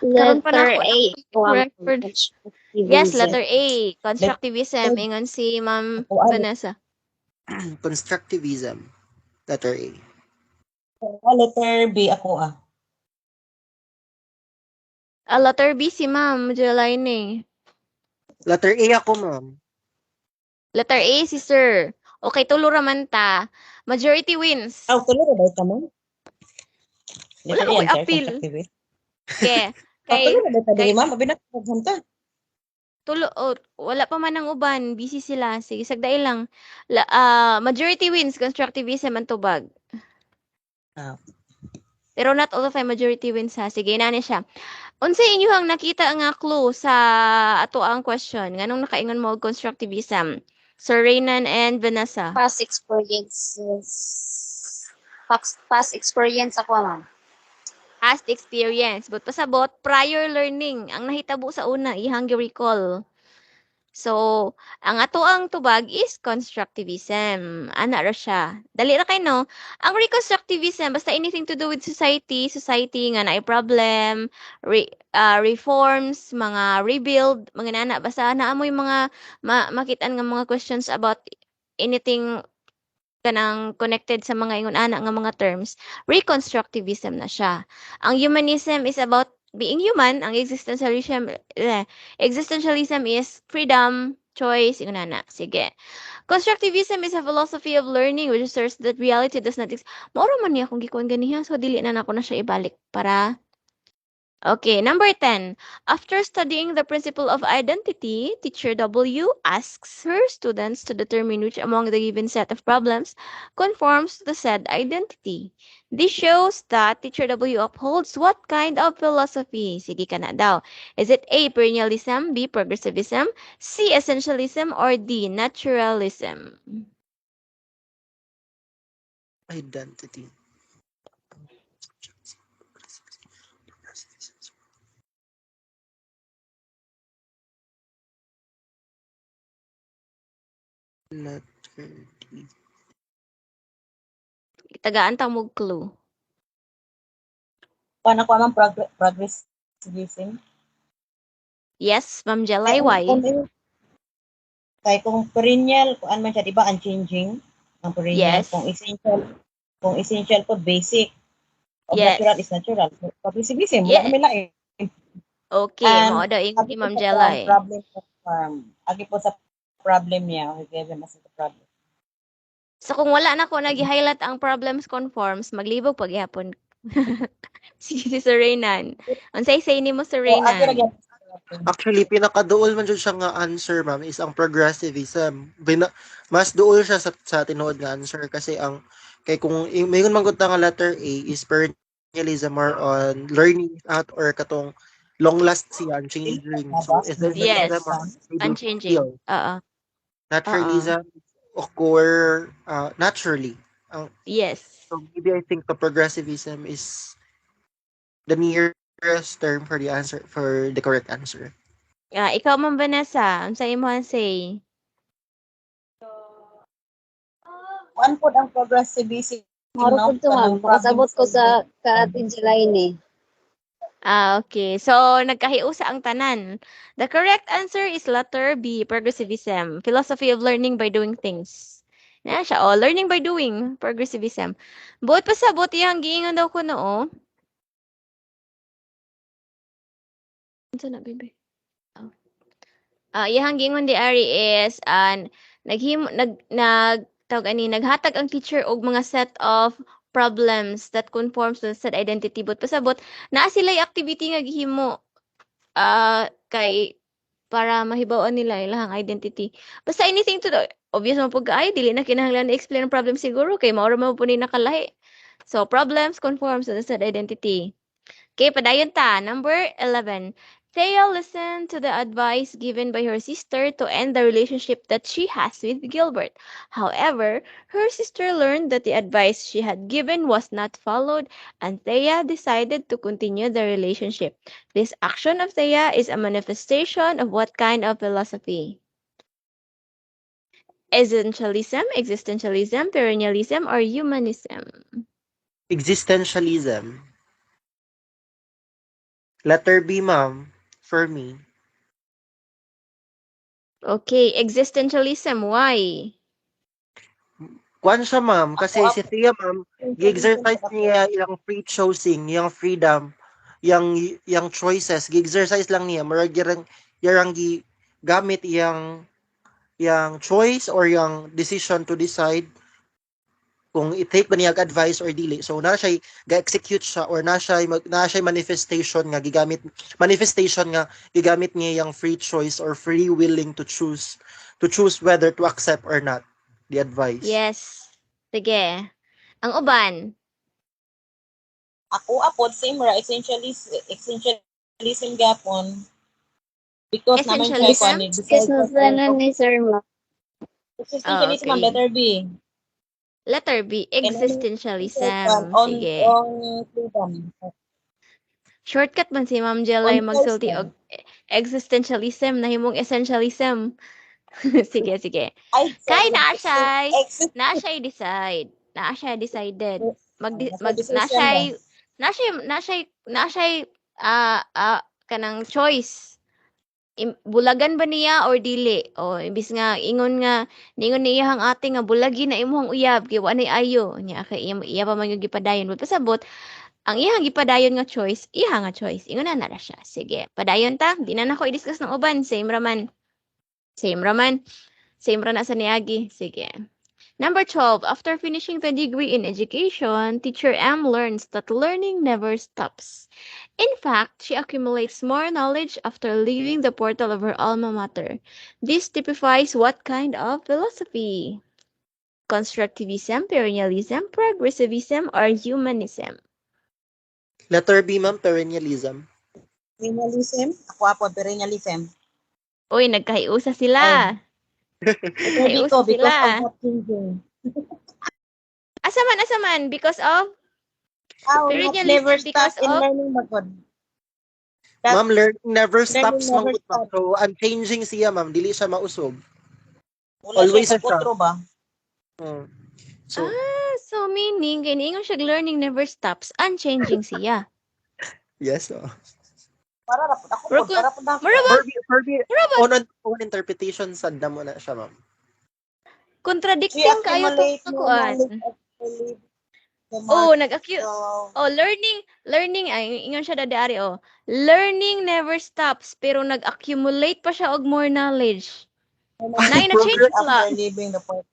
Karon pa Letter nako A. correct word. Yes, Constructivism. letter A, constructivism. Letter Ingon si Ma'am ako, Vanessa. Constructivism. Letter A. letter B ako Letter B si Ma'am Jelaine. Letter A ako, ma'am. Letter A si Sir. Okay, tulo raman ta. Majority wins. tuloy na ba ito mo? Wala Letter ko A, answer, appeal. constructivist. Kay Tuloy na ba ito, kay ma'am? Mabinagpaghan ka. tulo wala pa man ang uban, busy sila. Sige, sagday lang. Majority wins constructivism ang tubag. Ah, Pero not all of time majority wins ha. Sige, nani siya. Unsay inyohang nakita nga clue sa ato ang question? Nganong nakaingon mo og constructivism? Sir Reynan and Vanessa. Past experiences. Past experience ako, ma'am. Past experience. But pasabot, prior learning. Ang nahitabo sa una, ihang recall. So, ang ato ang tubag is constructivism. Ana ra siya. Dali ra kay no. Ang reconstructivism basta anything to do with society nga naay problem, reforms, mga rebuild, mga nana basta naamoy mga makitaan nga mga questions about anything kanang connected sa mga ingon ana nga mga terms, reconstructivism na siya. Ang humanism is about being human, ang existentialism is freedom, choice, ingon ana. Sige. Constructivism is a philosophy of learning which asserts that reality does not exist. Mauro man niya kung gikuan ganiha, so dili na nako na siya ibalik para Okay, number 10. After studying the principle of identity, teacher W asks her students to determine which among the given set of problems conforms to the said identity. This shows that teacher W upholds what kind of philosophy? Sige ka na daw. Is it A, perennialism, B, progressivism, C, essentialism, or D, naturalism? Identity. Letter D. Tagaan ta mo clue. paano ko ang progressivism? Yes, Ma'am Kay Jelay, why? kay kung perennial, kung ano man siya, di ba, unchanging, ang perennial. Yes. Kung essential po, basic. Kung Yes. natural is natural. So, progressivism, Yeah. wala kami lain. Okay, mo daw ingon ni Ma'am Jelay. Problem po, agi po sa problem niya, given as the problem. So kung wala na ko nag-highlight ang problems conforms, maglibog paghapon. Sige si Sir Reynan. Unsay say nimo Sir So, agi Reynan? Actually, pinakaduol man jud siya nga answer, ma'am, is ang progressivism. Mas duol siya sa tinuod nga answer kasi ang kay kung mayroon man gud nga letter A is perennialism or on learning at or katong long last siya changing. So essentialism Yes. or Unchanging. still. Oo. Naturalism occur naturally. Yes. So maybe I think the progressivism is the nearest term for the answer for the correct answer. Ikaw Ma'am Vanessa, unsay imong say? One po ang progressivism. Maro po ito, ma'am. Makasabot ko sa ka-atin Jelaine. Okay. So, nagkahiusa ang tanan. The correct answer is letter B, progressivism. Philosophy of learning by doing things. Na siya. Oh, learning by doing, progressivism. Buot pa sa buti ang giingon daw ko no. Unsa na, baby? Oh. Iyang giingon di ari is naghatag ang teacher og mga set of problems that conforms to the said identity but pasabot naa sila'y activity nga gihimo kay para mahibaw-an nila ilang identity. Basta anything to the obvious mo pag ay dili na kinahanglan i-explain ang problem siguro kay mao ra mo po ni nakalahi. So problems conforms to the said identity. Okay, padayon ta. Number 11. Thea listened to the advice given by her sister to end the relationship that she has with Gilbert. However, her sister learned that the advice she had given was not followed, and Thea decided to continue the relationship. This action of Thea is a manifestation of what kind of philosophy? Essentialism, existentialism, perennialism, or humanism? Existentialism. Letter B, ma'am, for me. Okay, existentialism. Why? Kuan siya, ma'am, Ako, kasi si Thea, ma'am, essentialism gi-exercise po ako. niya yung free choosing, yung freedom, yung choices, gi-exercise lang niya, murag yarang gi gamit yung choice or yung decision to decide kung i-take ba niya advice or dili. So na siya ga-execute siya or na siya manifestation nga gigamit niya yung free choice or free willing to choose whether to accept or not the advice. Yes. Sige. Ang uban. Ako, same ra, essentialism gapon. Because naman siya ko, Essentialism? Kasi decide sa sana ni Sir Ma. Oh, Existentialism ang okay. letter B. Letter B, And ano, existentialism. on Sige. freedom. Shortcut man si Ma'am Jelay On choice magsulti og lang. existentialism na himong essentialism. Sige, sige. Ay, Kay sorry. naa siya'y decide. Naa siya decided. Nasa decision ba? Na siya'y kanang choice. Bulagan ba niya or dili? O imbis nga ningon niya hang ate nga bulagi na imong uyab kay wa nay ayo nya kay iya pa man yung gipadayon. But pasabot ang iyang gipadayon nga choice, iya nga choice. Ingon na siya. Sige, padayon ta. Di na nako i-discuss ng uban. Same raman. Same raman. Same ra na sa niagi. Sige. Number 12. After finishing the degree in education, teacher M learns that learning never stops. In fact, she accumulates more knowledge after leaving the portal of her alma mater. This typifies what kind of philosophy? Constructivism, perennialism, progressivism, or humanism? Letter B, ma'am, perennialism. Perennialism? Ako, perennialism. Uy, nagkahiusa sila. Ay, sabi ko, Nagkahiusa because of sila. not changing. Asaman, because of Not never perennialism, stop because in of learning magod. That Ma'am, learning never learning stops, never manggod, ma'am. stop. So, unchanging siya, ma'am. Dili siya mausog. Wala siya Always sa siya. kutro ba? Hmm. So, so meaning, kiniingon siya learning never stops, unchanging siya. yes. Oh. Para rapod ako Mura po, ko, para po ako. mura ba, For me, mura ba, own interpretation, sad na mo na siya, ma'am. She contradicting kaayo to accumulate more kuan. knowledge at believe the Oh, mark. nag-acute. So, Oh, learning, ay, ingon siya dadari, oh. Learning never stops, pero nag-accumulate pa siya og more knowledge. Nay na change Progress, pala. after leaving the point.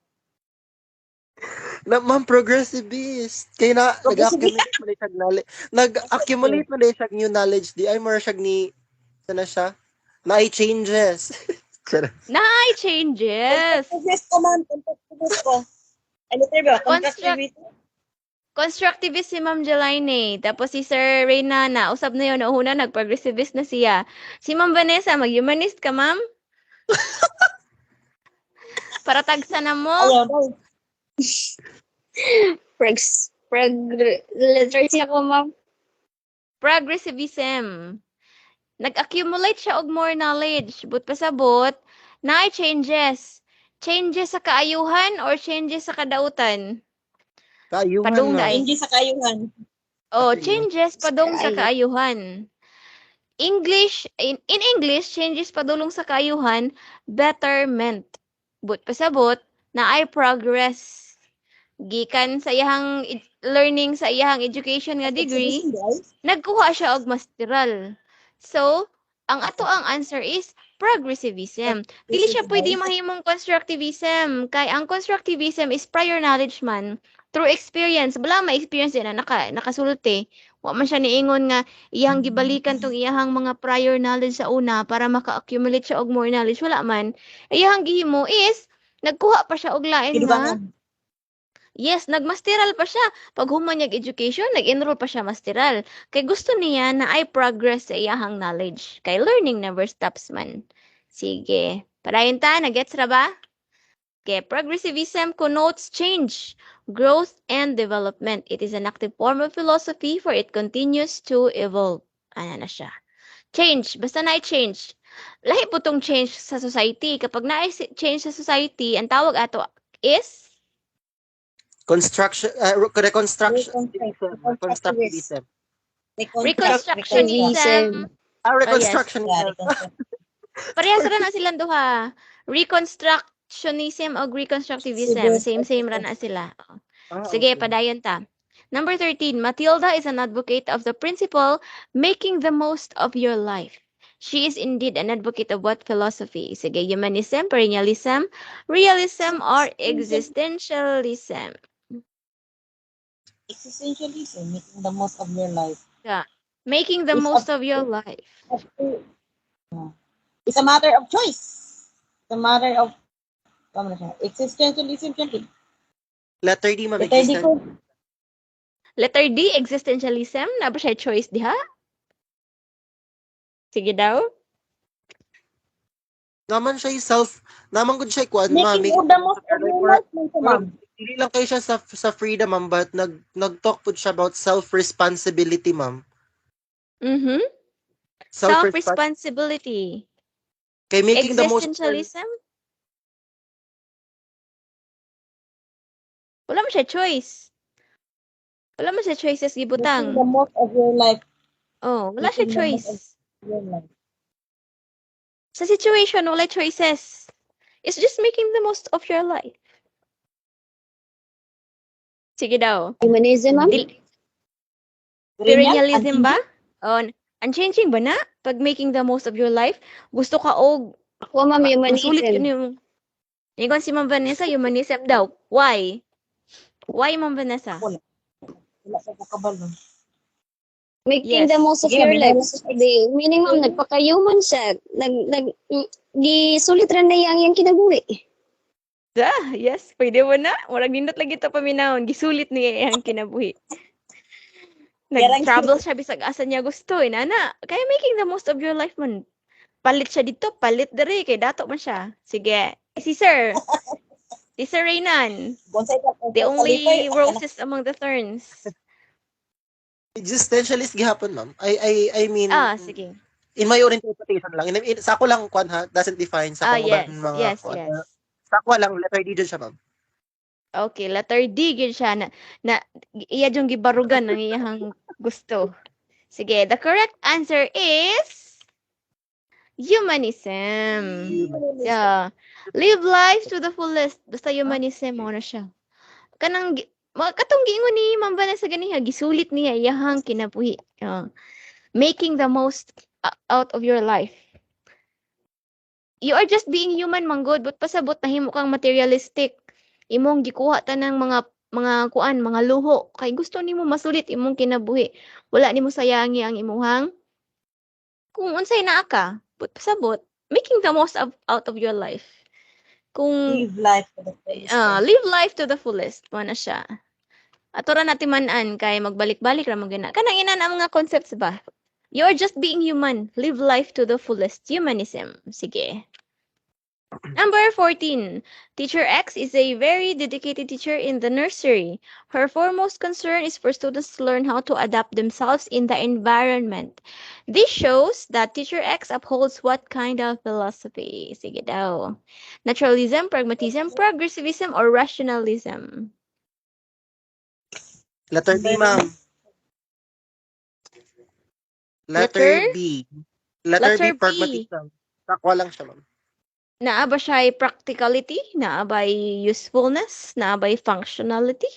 ma'am, progressivist. Kaya na, nag-accumulate mo na siya knowledge. Nag-accumulate mo na siya new knowledge. Di ay mo siya ni, sana siya? Na-changes. Nay changes. Constructivist ko man, constructivist ko. Ano tayo ba? Constructivist? Constructivist si Ma'am Jelaine. Tapos si Sir Reynana, usab na yun, una nag-progressivist na siya. Si Ma'am Vanessa, mag-humanist ka, ma'am? Para tagsa na mo. Ayaw daw. Letter C ako, ma'am. Progressivism. Nag-accumulate siya og more knowledge. But pasabot, na changes. Changes sa kaayuhan or changes sa kadautan? Kaayuhan, Padung ma'am. daay. Hindi sa kayuhan. Oh, Kaayuhan. changes padung sa Kaayo. kaayuhan. In English, changes padulong sa kaayuhan, betterment. But pasabot, na ay progress. Gikan sa iyang learning sa iyang education nga degree, Constructivism, guys. nagkuha siya og masteral. So, ang answer is progressivism. Dili siya pwede mahimong constructivism kay ang constructivism is prior knowledge man through experience. Bala ma-experience din na nakasulti. Wa man siya niingon nga iyang gibalikan tong iyahang mga prior knowledge sa una para maka-accumulate siya og more knowledge. Wala man. Iyahang gihimo is nagkuha pa siya og lain nga Kidugangan. yes, nagmasteral pa siya. Pag human niyag education, nag-enroll pa siya masteral. Kay gusto niya na ay progress sa iyahang knowledge. Kay learning never stops man. Sige. Padayon ta, nagets ra ba? Okay, progressivism connotes change, growth, and development. It is an active form of philosophy for it continues to evolve. Ano na siya? Change. Basta na change. Lahi po tong change sa society. Kapag na change sa society, ang tawag ato is Reconstruction, Constructivist. constructivism. Reconstructionism. Oh, yes. Reconstruction. Yeah, reconstruct. Parehas ra na silang duha. Reconstructionism o reconstructivism. Same ra na sila. Oh. Sige, Okay. padayon ta. Number 13, Matilda is an advocate of the principle making the most of your life. She is indeed an advocate of what philosophy? Sige, humanism, perennialism, realism, or existentialism? Existentialism, making the most of your life. Yeah. Making the It's a, most of your life. it's a matter of choice. It's a matter of, tama na siya, existentialism, syempre. Letter D, ma'am. Letter D ko, Letter D, existentialism. Na ba siya choice diha? Sige daw. Naman gud siya kuan, ma'am. making the most of your life, ma'am. Hindi lang kayo siya sa freedom, ma'am, but nag-talk po siya about self-responsibility, ma'am. Mm-hmm. Self-responsibility. Self-responsibility. Kay making the most. Existentialism? Wala mo siya choice. Wala mo siya choices Making the gibutang. most of your life. Oh, wala siya Making the most of choice. your life. Sa situation, wala choices. It's just making the most of your life. Sige daw. Humanism, ma'am? Perennialism ba? Oh, unchanging ba na? Pag making the most of your life, gusto ka og Ako, ma'am, sulit humanism. yun yung Ingon si Ma'am Vanessa, humanism daw. Why? Why, Ma'am Vanessa? Wala sa kakabal, no? Making Yes. the most of Sige, your may life. Di, minimum, nagpaka-human siya. Gisulit rin na yung kinabuhi. Yes, pwede mo na. Murag nindot lagi ito paminahon. Gisulit niya ang kinabuhi. Nag-travel siya bisag asa niya gusto. Nana, kaya making the most of your life man. Palit siya dito, palit dere. Kay dato man siya. Sige. Si Sir. Si Sir Raynan. The only roses among the thorns. Existentialist gihapon, ma'am. I mean, Sige. in my own interpretation lang. Sa ako lang kuan ha, doesn't define sa kung Yes. mga Yes, kuan. yes. Sa ako lang letter D dyan siya, ma'am. Okay, letter D gyud siya na iya jung gibarugan ang iyang gusto. Sige, the correct answer is humanism. Yeah. Live life to the fullest. Basta humanism mo na siya. Kanang katong giingon ni Ma'am Vanessa ganiha, gisulit niya iyahang kinabuhi. Making the most out of your life. You are just being human manggod, but pasabot nahimo kang materialistic. Imong gikuha ta ng mga kuan, mga luho. Kay gusto nimo masulit imong kinabuhi. Wala nimo sayangi ang imuhang kung unsay naa ka. But pasabot, making the most out of your life. Kung Live life to the fullest. live life to the fullest, mo na siya. Ato ra natin manan kay magbalik-balik ra mo gina. Kanang ina na mga concepts ba? You're just being human. Live life to the fullest. Humanism. Sige. Number 14. Teacher X is a very dedicated teacher in the nursery. Her foremost concern is for students to learn how to adapt themselves in the environment. This shows that Teacher X upholds what kind of philosophy? Sige daw. Naturalism, pragmatism, progressivism, or rationalism? Letter B, ma'am. Letter B. Letter B, pragmatism. Sa ako lang siya, ma'am. Naa ba siya ay practicality? Naa ba ay usefulness? Naa ba ay functionality?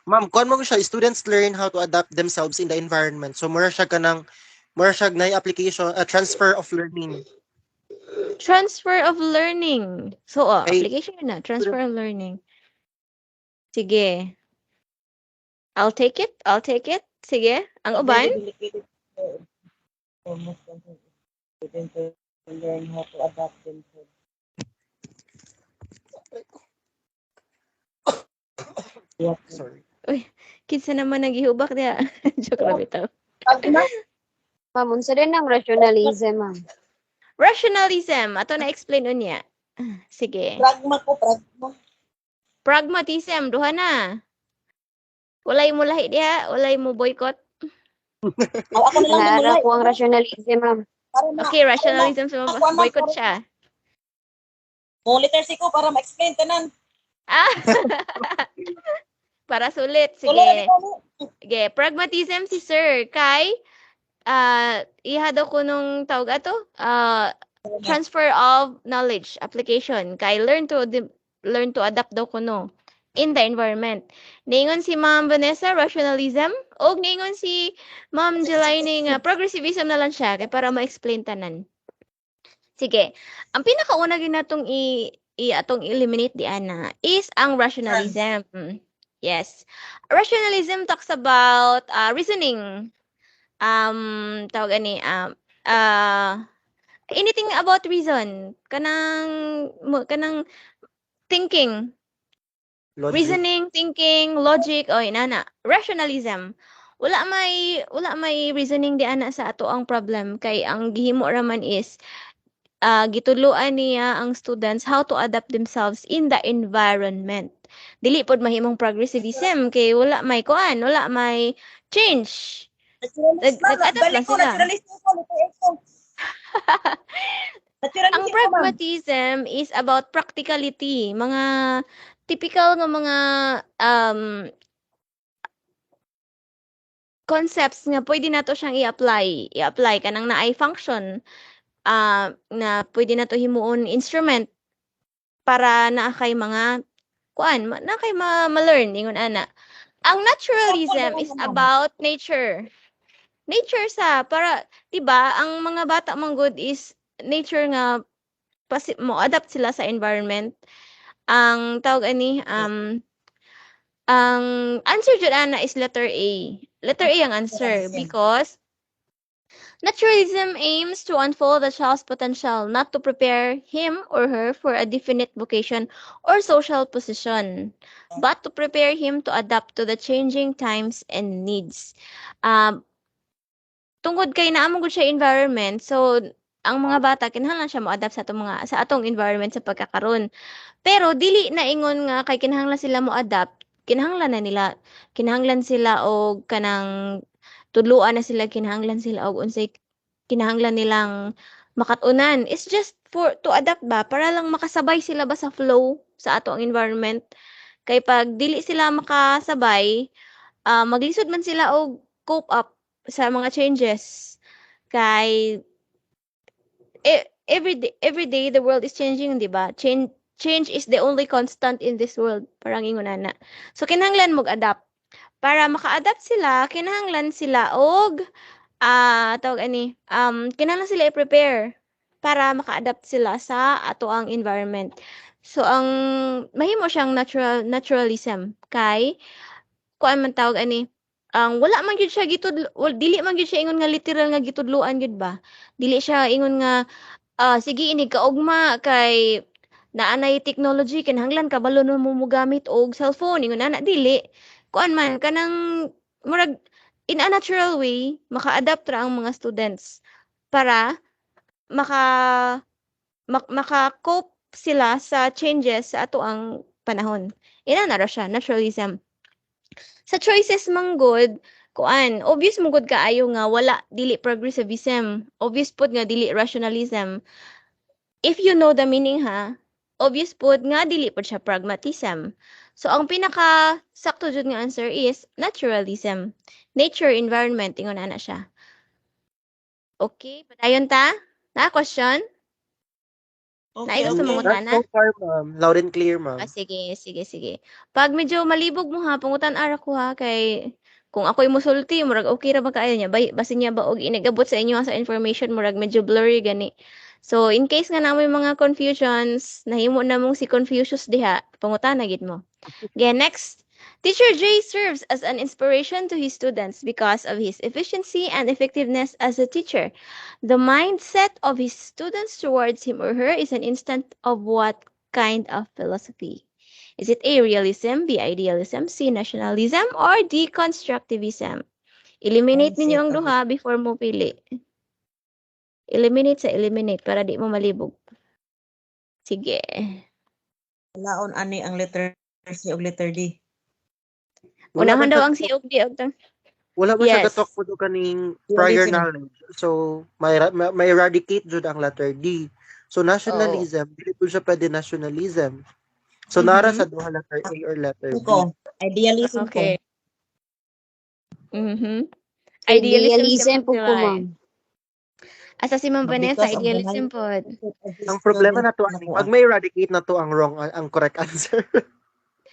Ma'am, kung mo siya, students learn how to adapt themselves in the environment. So, mura siya na application, transfer of learning. Transfer of learning. So, Ay, application yun na. Transfer of learning. Sige. I'll take it. I'll take it. Sige. Ang uban? Learn how to adapt themselves. sorry. Uy, kinsa naman nagihubak niya. Joke lang bitaw. Ma'am, unsa rin ang rationalism, ma'am? Rationalism. Ato na-explain unya. Sige. Pragma. Pragmatism. Duha na. Walay mo lahi diha. Walay mo boycott. Ako na lang Naara ko ang rationalism, ma'am. Okay, rationalism. So, boycott siya. Kung letter C ko para ma-explain tanan. Para sulit. Wala di Sige. ba? Sige. Pragmatism si Sir. Kay, iha daw ko nung tawag ato, transfer of knowledge application. Kay learn to adapt daw ko no in the environment. Ningon si Ma'am Vanessa, rationalism. O ningon si Ma'am Jelay nga progressivism na lang siya kay para ma-explain tanan. Sige. Ang pinakauna gyud natong atong eliminate di ana is ang rationalism. Yes. Rationalism talks about reasoning. Tawag ani anything about reason. Kanang thinking, Logic. reasoning, thinking, logic, o inana. Rationalism. Wala may reasoning di ana sa ato ang problem kay ang gihimo raman is gituluan niya ang students how to adapt themselves in the environment. Dili pod mahimong progressivism kay wala may change. Nag-adapt Balik lang ko, sila. naturalismo ko. Ang Naturalismo ko, ma'am. pragmatism is about practicality, mga typical nga mga concepts nga pwede nato siyang i-apply kanang naay function na pwede nato himuon instrument para naa kay mga na kay ma-learn ingon ana. Ang naturalism Example is mo, ma'am. about nature. Nature sa para 'di ba ang mga bata man good is nature nga mo adapt sila sa environment. Ang tawag ani ang answer jud ana is letter A. Letter A ang answer because naturalism aims to unfold the child's potential, not to prepare him or her for a definite vocation or social position, but to prepare him to adapt to the changing times and needs. Um, Tungod kay naamo gud siya environment, so ang mga bata kinahanglan siya mo-adapt sa atong environment sa pagkakaron. Pero dili na ingon nga kay kinahanglan sila mo-adapt, kinahanglan sila og kanang tudluan na sila, kinahanglan sila og unsay kinahanglan nilang makatunan. It's just for to adapt ba para lang makasabay sila ba sa flow sa atong environment. Kay pag dili sila makasabay, maglisod man sila og cope up sa mga changes. Kay every day the world is changing, di ba? Change is the only constant in this world, parang ingon ana. So kinahanglan mag-adapt. Para maka-adapt sila, kinahanglan sila og tawag ani, kinahanglan sila i-prepare para maka-adapt sila sa ato ang environment. So ang mahimo siyang naturalism kay kuan man tawag ani, ang wala man gyud siya dili man gyud siya ingon nga literal nga gitudloan gyud ba. Dili siya ingon nga sige inig kaugma kay naanay technology kinahanglan kabalo na mo mogamit og cellphone ingon ana dili. Kuan man kanang murag in a natural way maka-adapt ra ang mga students para maka maka-cope sila sa changes sa ato ang panahon. Ina na ra siya naturalism. Sa choices man gud obvious man gud kaayo nga wala dili progressivism. Obvious pod nga dili rationalism. If you know the meaning obvious pod nga dili pod siya pragmatism. So ang pinaka sakto jud nga answer is naturalism. Nature environment ingon ana siya. Okay, padayon ta? Na question? Okay, Gusto okay. mong That's utana? so far, ma'am. Loud and clear, ma'am. Sige. Pag medyo malibog mo pangutan ara ko kay kung ako'y musulti, murag okay ra ba kaayo niya? Basin niya ba og inigabot sa inyo sa information, murag medyo blurry gani. So, in case nga namoy mga confusions, nahimo na mong si Confucius diha, pangutana gid mo. Again, next. Teacher J serves as an inspiration to his students because of his efficiency and effectiveness as a teacher. The mindset of his students towards him or her is an instant of what kind of philosophy? Is it A, realism, B, idealism, C, nationalism, or D, constructivism? Eliminate ninyo ang duha before mo pili. Eliminate para di mo malibog. Sige. Laon ani ang letter C ug letter D. Wala Unahan man daw siya, ang C ug D ug wala man siya Yes. gatok po kaning prior Realism. knowledge. So, may eradicate jud ang letter D. So, nationalism, dili po siya pwede nationalism. So nara Mhm. sa duha letter A or letter B. Ko, idealism ko. Okay. Mhm. Idealism si Idealism Ma'am po ko, July. ma'am. Asa si Ma'am But Vanessa, because of the idealism pod. mindset of the Ang problema student na to na ani, ko, pag may eradicate na to ang wrong ang correct answer.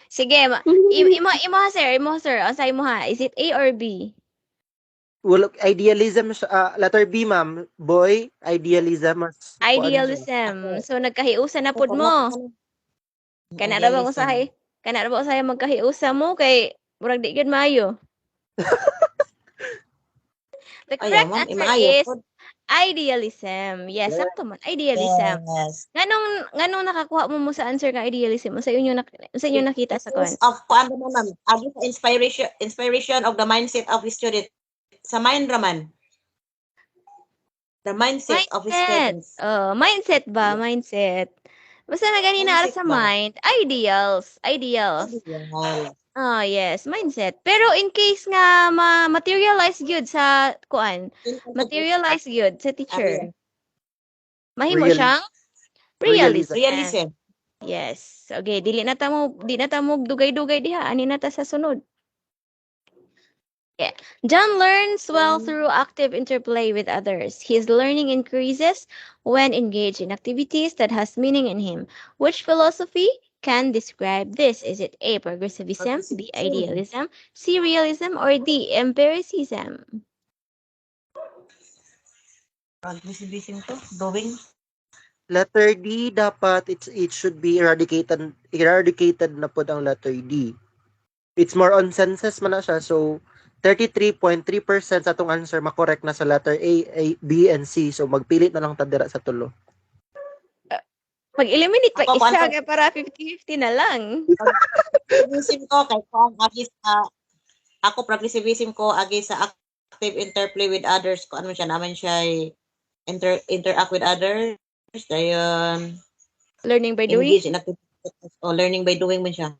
Sige, imo ha sir, imo sir. Asa imo ha? Is it A or B? Well, idealism siya, letter B ma'am. Boy, idealism mas kuan siya. Idealism. ako, So nagkahiusa na ako pod mo. Kana ra ba idealism. usahay? Kana ra ba usahay magkahiusa mo kay murag di gyud maayo. The Ayaw, correct ma'am, answer imaayo is po. idealism. Yes, Yeah. sakto man. Idealism. Yes. Nganong nakakuha mo sa answer ka idealism? Sa inyo nakita sa Because kwan? of kuan mo ma'am, agi sa inspiration of the mindset of the student. Sa mind raman, the mindset of the Mindset. students. Mindset ba? Yeah. Mindset. Basta na ganina ara Mindset sa ba? mind. Ideals. Ideals. Ideal. Yes, mindset. Pero in case nga materialize gyud sa kuan, materialize gyud sa Area. teacher. Mahimo Real siyang realism. realism. Realism. Yes. Okay, di na ta mo dugay-dugay diha. Ani na ta sa sunod. Yeah. John learns well through active interplay with others. His learning increases when engaged in activities that has meaning in him. Which philosophy can describe this? Is it A, progressivism, B, Progressivism. idealism, C, realism, or D, empiricism? Progressivism to. Drawing. Letter D dapat it should be eradicated na pod ang letter D. It's more on senses man na siya. So 33.3% sa atong answer makorek na sa letter A, B and C. So magpilit na lang ta dira sa tulo. Mag-eliminate pa Ako, kuan isa ko. kaya para 50-50 na lang. Progressivism ko, kay kuan agi sa, ako progressivism ko, agi sa active interplay with others. Kung ano siya, naman siya interact with others. Dayon, Learning by doing? engage in activities. O learning by doing man siya.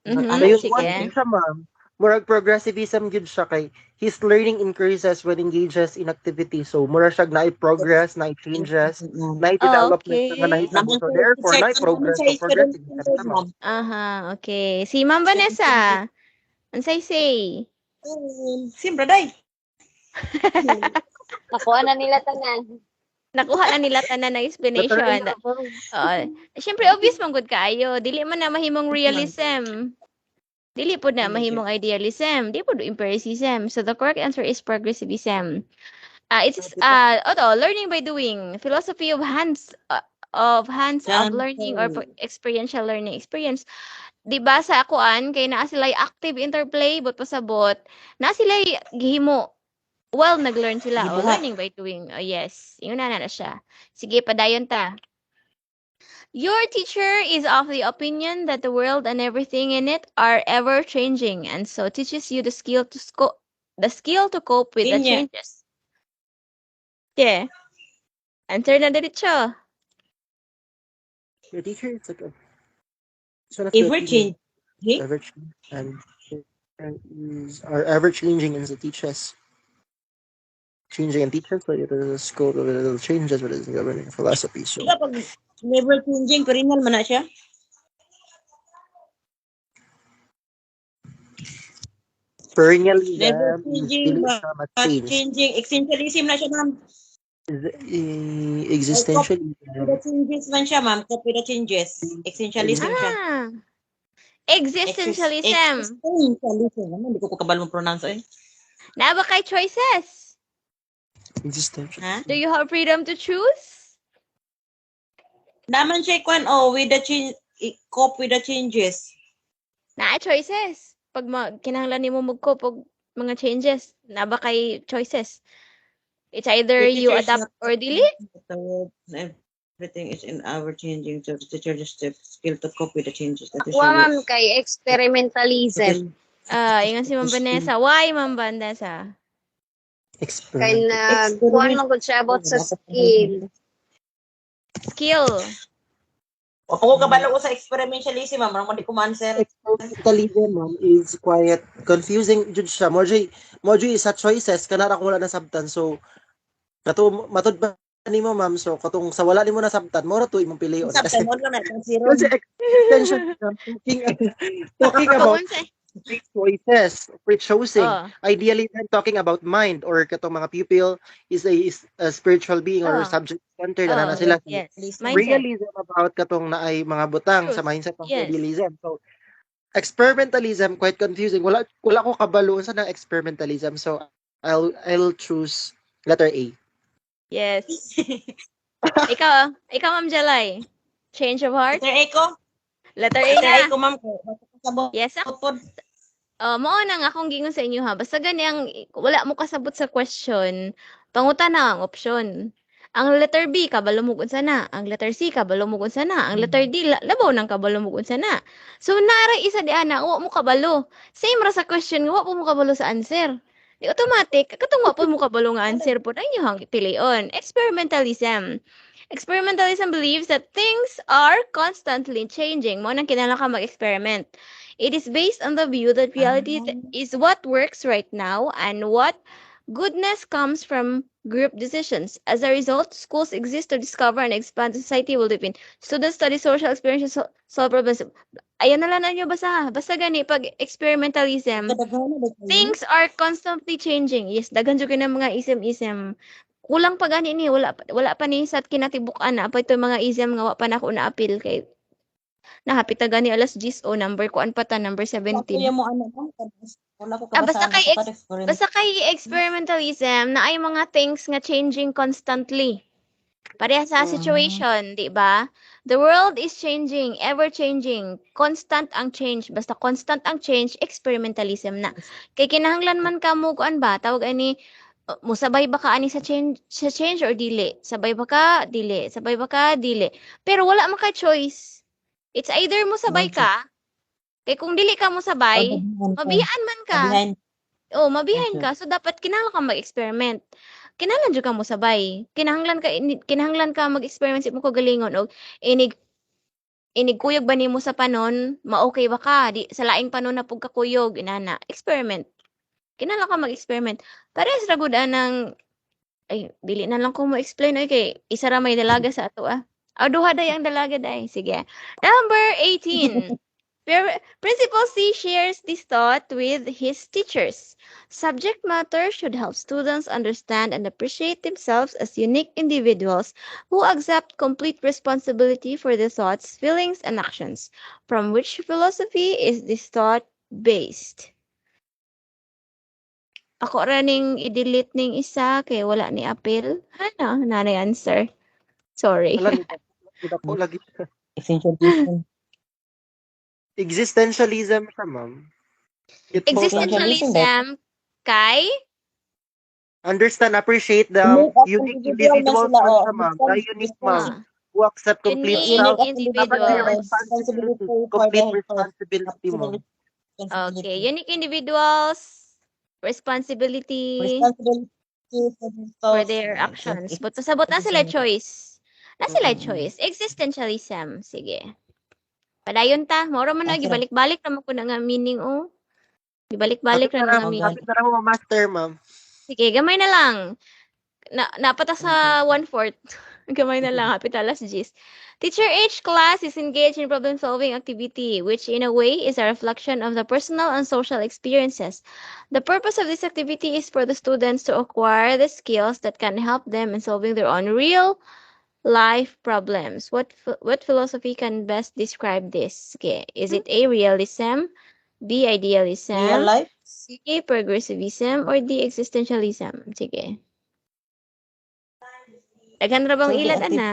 Mhm, Dayon one sige. gyud siya ma'am. Murag progressivism gyud siya kay his learning increases when engages in activity. So mura siya na progress, na changes, na development nga Okay. nahitabo. Naman So siya, therefore teacher, na naman progress. siya So student progressivism centered, siya ma'am. ma'am. Aha, okay. Si Ma'am Vanessa, ansay say. Siyempre, day. Nakuha na nila tanan. Nakuha na nila tanan ng Letter A explanation. na ma'am. Oo. Siyempre, obvious man gud kaayo. Dili man na mahimong realism. Dili po na mahimong idealism. Dili po empiricism. So the correct answer is progressivism. It's learning by doing. Philosophy of hands-off learning or experiential learning experience. Di ba sa akuan kay naa sila active interplay but pasabot na sila gihimo. Well, nag-learn sila. Gibuhat. Learning by doing. Yes. Yun na siya. Sige, padayon ta. Your teacher is of the opinion that the world and everything in it are ever changing and so teaches you the skill to cope with the Linya. changes. Yeah. Answer na diretso. Your teacher is like so that's the Ever opinion. changing? Ever change and are ever changing in the teachers. Changing and teachers, but it is a school of little changes, but it's governing philosophy. So Diba pag never changing, perennial man na siya? Never perennialism is changing, dili but siya ma-change. changing. Existentialism na siya, ma'am. Or copy the Existentialism changes man siya, ma'am. Copy the changes. Existentialism siya. Ah. Existentialism. Existentialism. Ano, hindi ko kabalo mo pronounce eh. Na ba kay choices? existential. Ha? Do you have freedom to choose? Naman siya kwan, with the change, cope with the changes. Na choices. Pag kinahanglan nimo mag-cope og mga changes, na ba kay choices? It's either The you teacher is adapt not or dili. the word. Everything is in our changing. So the teacher just the skill to cope with the changes. The Nakuha, teacher ma'am, kay experimentalism. Ingon si Ma'am Vanessa. Why, Ma'am Vanessa? Kay Experiment. nagkuhan man gud siya about sa skill. Skill. O kung kabalo ko sa experimentalism, ma'am, mo di ko ma-answer. Experimentalism ma'am, is quite confusing jud siya. Moji sa choices kanara kung wala na sabtan. So matud ba nimo ma'am, so katong sa wala nimo nasabtan mo ra to imong pilion kasi Sabtan mo lang na itong zero. kasi existentialism talking Kung about unsa free choices, free choosing. oh, Idealism talking about mind or katong mga pupil is a spiritual being or oh, subject centered ana na oh, sila. yes, Listen. mindset, Realism about katong naay mga butang sa truth, mindset ng yes. idealism. So experimentalism quite confusing. Wala ko kabalo sa ng experimentalism. So I'll choose letter A. Yes. Ikaw, Ma'am Jalay. Change of heart? Letter A ko. Letter A Letter na. A ko, ma'am ko. Sabot Yes, pod. mao na nga akong gingon sa inyo ha. Basta gani ang wala mo kasabot sa question, pangutan na ang option. Ang letter B, kabalo mo kung sana. Ang letter C, kabalo mo kung sana. Ang letter D, labaw ng kabalo mo kung sana. So, nara isa di ana, wa mo kabalo. Same ra sa question, wa po mo kabalo sa answer. Di automatic, katong wa po mo kabalo nga answer po na inyong pilion. Experimentalism. Experimentalism believes that things are constantly changing. Mo nang kinala ka mag-experiment. It is based on the view that reality is what works right now and what goodness comes from group decisions. As a result, schools exist to discover and expand society will live in. Students study social experiences, solve problems. Ayan na lang na nyo basa. Basta gani, pag experimentalism, Kadaghan na dito. things are constantly changing. Yes, daghan jud na mga ism-ism. Kulang pa gani ni wala pa ni sa kinatibuk-an na pa ito mga ism nga wa pa nako na-appeal kay nahapit na gani alas 10 o number kuan pa ta number Ako 17. yung mo ano mo. Wala ko Ah, basta kabasaan kay ako kada experiment. basta kay experimentalism na ay mga things nga changing constantly. Pareha sa situation, di ba? The world is changing, ever changing. Constant ang change. Basta constant ang change, experimentalism na. Kay kinahanglan man ka mo kuan ba, tawag ani musabay ba ka ani sa change or dili? Sabay ba ka? Dili. Sabay ba ka? Dili. Pero wala man ka choice. It's either mo sabay ka, kay kung dili ka mo Or sabay, babihan ka. mabihaan man ka. Babihan. Oh, mabihain ka. So dapat kinahanglan ka mag-experiment. Kinahanglan jud ka mo sabay. Kinahanglan ka mag-experiment sa imong kagalingon og inig inigkuyog ba nimo sa panon, ma-okay ba ka? Di sa laing panon na pug kakuyog inana. Experiment. Kinahanglan ka mag-experiment. Parehas ra gud anang ay dili na lang ko mo explain oy kay isa ra may dalaga sa ato ah. Duha day ang dalaga day. Sige. Number 18. Principal C shares this thought with his teachers. Subject matter should help students understand and appreciate themselves as unique individuals who accept complete responsibility for their thoughts, feelings, and actions. From which philosophy is this thought based? Ako raning i-delete ning isa kay wala ni appeal. Ano? Nanay answer. Sorry. Wala nito ko lagi. Essentialism. Existentialism siya, ma'am. It falls under Existentialism, that Existentialism kay understand, appreciate the unique as unique individual man individuals sila man o siya, ma'am. The unique, ma'am. ah, Who accept complete unique unique self, as dapat individual may may individuals. responsibility, responsibility for complete their thoughts. responsibility mo. Absolute Okay, responsibility. unique individuals, responsibility Responsibility for their for thoughts. their Okay. actions. But pasabot na sila choice. Na sila Mm-mm. choice. Existentialism. Sige. Padayon ta. Maura man na, Okay ra. gibalik-balik naman ko na nga meaning, oh. Gibalik-balik na nga meaning. Hapit na mo master, ma'am. Sige, gamay na lang. Napata sa 1/4. Gamay na lang, hapit alas 10. Teacher H class is engaged in problem-solving activity, which in a way is a reflection of the personal and social experiences. The purpose of this activity is for the students to acquire the skills that can help them in solving their own real life problems. What philosophy can best describe this? Okay. Is it A, realism, B, Real idealism, life. C, progressivism, or D, existentialism? Sige. Daghan ra bang Solving ilad, activity. ana?